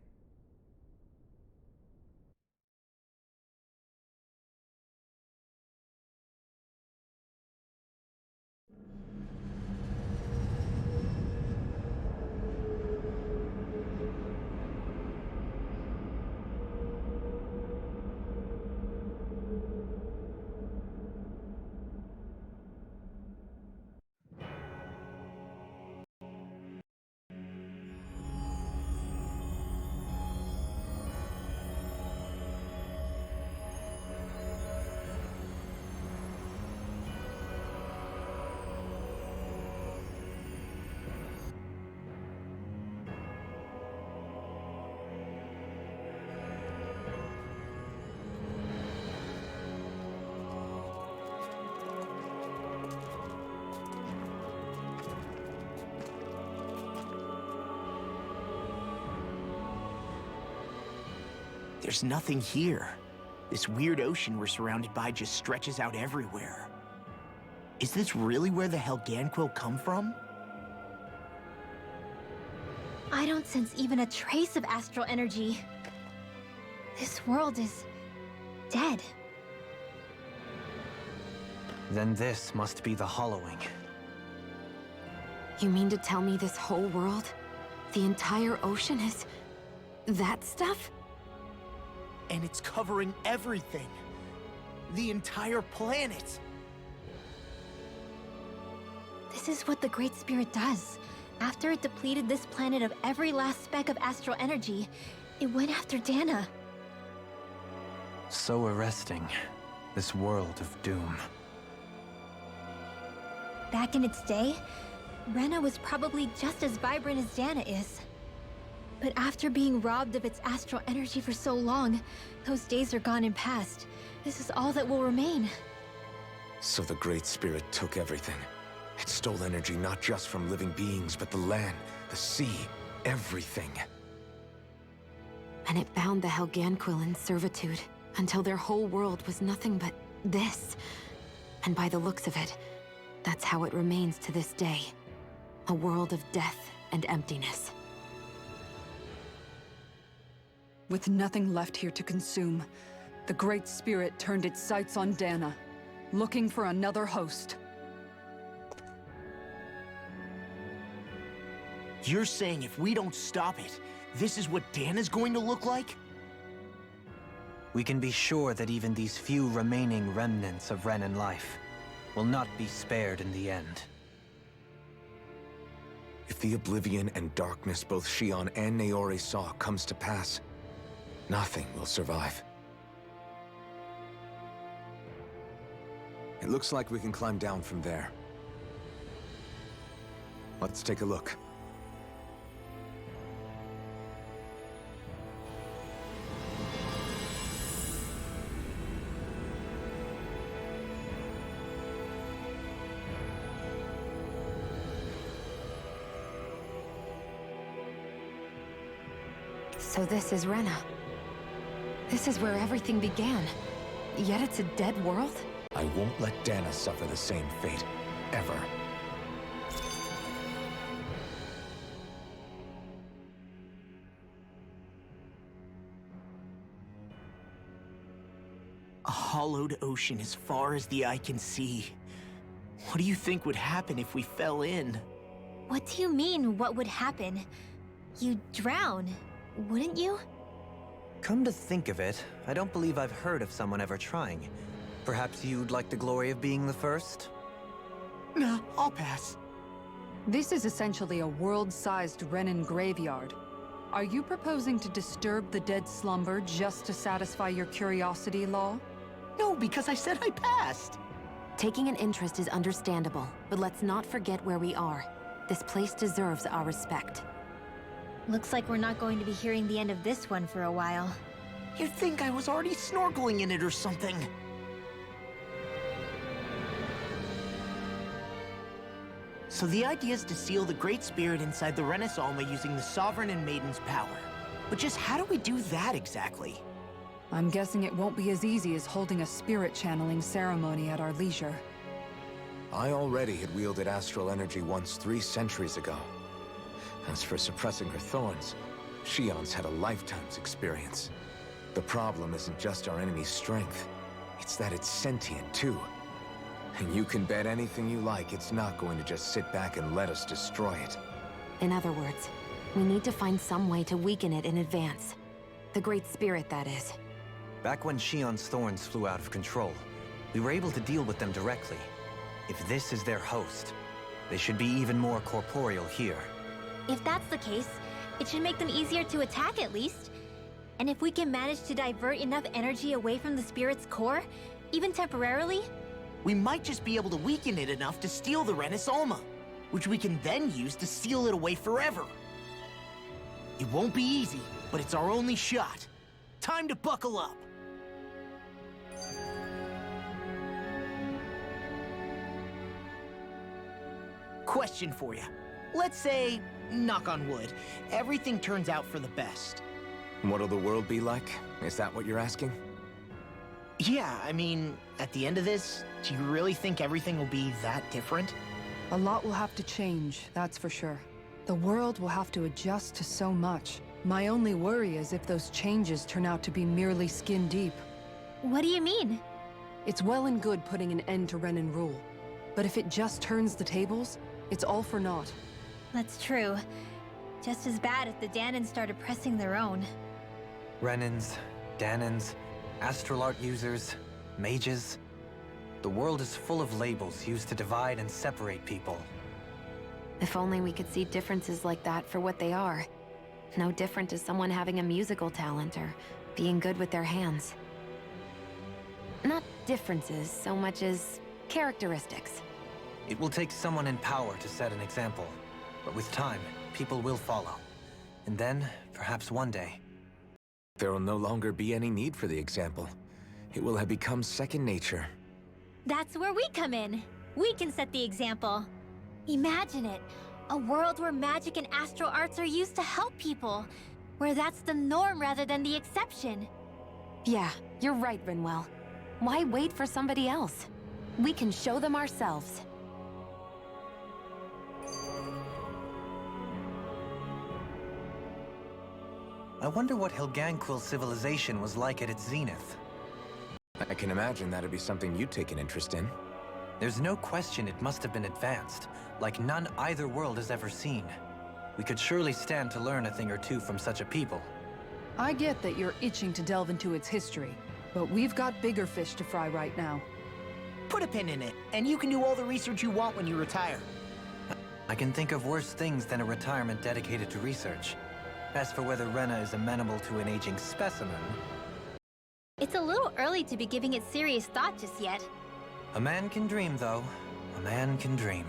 There's nothing here. This weird ocean we're surrounded by just stretches out everywhere. Is this really where the Helganquil come from? I don't sense even a trace of astral energy. This world is dead. Then this must be the Hollowing. You mean to tell me this whole world, the entire ocean is that stuff? And it's covering everything. The entire planet. This is what the Great Spirit does. After it depleted this planet of every last speck of astral energy, it went after Dana. So arresting. This world of doom. Back in its day, Rena was probably just as vibrant as Dana is. But after being robbed of its astral energy for so long, those days are gone and past. This is all that will remain. So the Great Spirit took everything. It stole energy not just from living beings, but the land, the sea, everything. And it bound the Helganquil in servitude, until their whole world was nothing but this. And by the looks of it, that's how it remains to this day. A world of death and emptiness. With nothing left here to consume, the Great Spirit turned its sights on Dana, looking for another host. You're saying if we don't stop it, this is what Dana's going to look like? We can be sure that even these few remaining remnants of Renan life will not be spared in the end. If the oblivion and darkness both Shion and Naori saw comes to pass, nothing will survive. It looks like we can climb down from there. Let's take a look. So this is Rena. This is where everything began. Yet it's a dead world? I won't let Dana suffer the same fate, ever. A hollowed ocean as far as the eye can see. What do you think would happen if we fell in? What do you mean, what would happen? You'd drown, wouldn't you? Come to think of it, I don't believe I've heard of someone ever trying. Perhaps you'd like the glory of being the first? Nah, I'll pass. This is essentially a world-sized Renan graveyard. Are you proposing to disturb the dead slumber just to satisfy your curiosity, Law? No, because I said I passed. Taking an interest is understandable, but let's not forget where we are. This place deserves our respect. Looks like we're not going to be hearing the end of this one for a while. You'd think I was already snorkeling in it or something. So the idea is to seal the Great Spirit inside the Rena's Alma using the Sovereign and Maiden's power. But just how do we do that exactly? I'm guessing it won't be as easy as holding a spirit channeling ceremony at our leisure. I already had wielded astral energy once 3 centuries ago. As for suppressing her thorns, Shion's had a lifetime's experience. The problem isn't just our enemy's strength, it's that it's sentient too. And you can bet anything you like it's not going to just sit back and let us destroy it. In other words, we need to find some way to weaken it in advance. The Great Spirit, that is. Back when Shion's thorns flew out of control, we were able to deal with them directly. If this is their host, they should be even more corporeal here. If that's the case, it should make them easier to attack at least. And if we can manage to divert enough energy away from the spirit's core, even temporarily, we might just be able to weaken it enough to steal the Rena's Alma, which we can then use to seal it away forever. It won't be easy, but it's our only shot. Time to buckle up. Question for you. Let's say, knock on wood, everything turns out for the best. What'll the world be like? Is that what you're asking? Yeah, I mean, at the end of this, do you really think everything will be that different? A lot will have to change, that's for sure. The world will have to adjust to so much. My only worry is if those changes turn out to be merely skin deep. What do you mean? It's well and good putting an end to Renan rule. But if it just turns the tables, it's all for naught. That's true. Just as bad if the Danans started pressing their own. Renans, Danans, astral art users, mages. The world is full of labels used to divide and separate people. If only we could see differences like that for what they are. No different to someone having a musical talent or being good with their hands. Not differences so much as characteristics. It will take someone in power to set an example. But with time, people will follow. And then, perhaps one day... There will no longer be any need for the example. It will have become second nature. That's where we come in. We can set the example. Imagine it. A world where magic and astral arts are used to help people. Where that's the norm rather than the exception. Yeah, you're right, Rinwell. Why wait for somebody else? We can show them ourselves. I wonder what Helganquil civilization was like at its zenith. I can imagine that'd be something you'd take an interest in. There's no question it must have been advanced, like none either world has ever seen. We could surely stand to learn a thing or two from such a people. I get that you're itching to delve into its history, but we've got bigger fish to fry right now. Put a pin in it, and you can do all the research you want when you retire. I can think of worse things than a retirement dedicated to research. As for whether Rena is amenable to an aging specimen... It's a little early to be giving it serious thought just yet. A man can dream, though. A man can dream.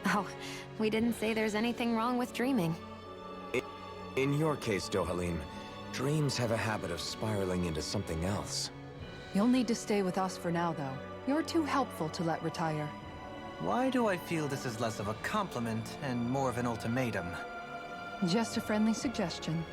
Oh, we didn't say there's anything wrong with dreaming. In your case, Dohalim, dreams have a habit of spiraling into something else. You'll need to stay with us for now, though. You're too helpful to let retire. Why do I feel this is less of a compliment and more of an ultimatum? Just a friendly suggestion.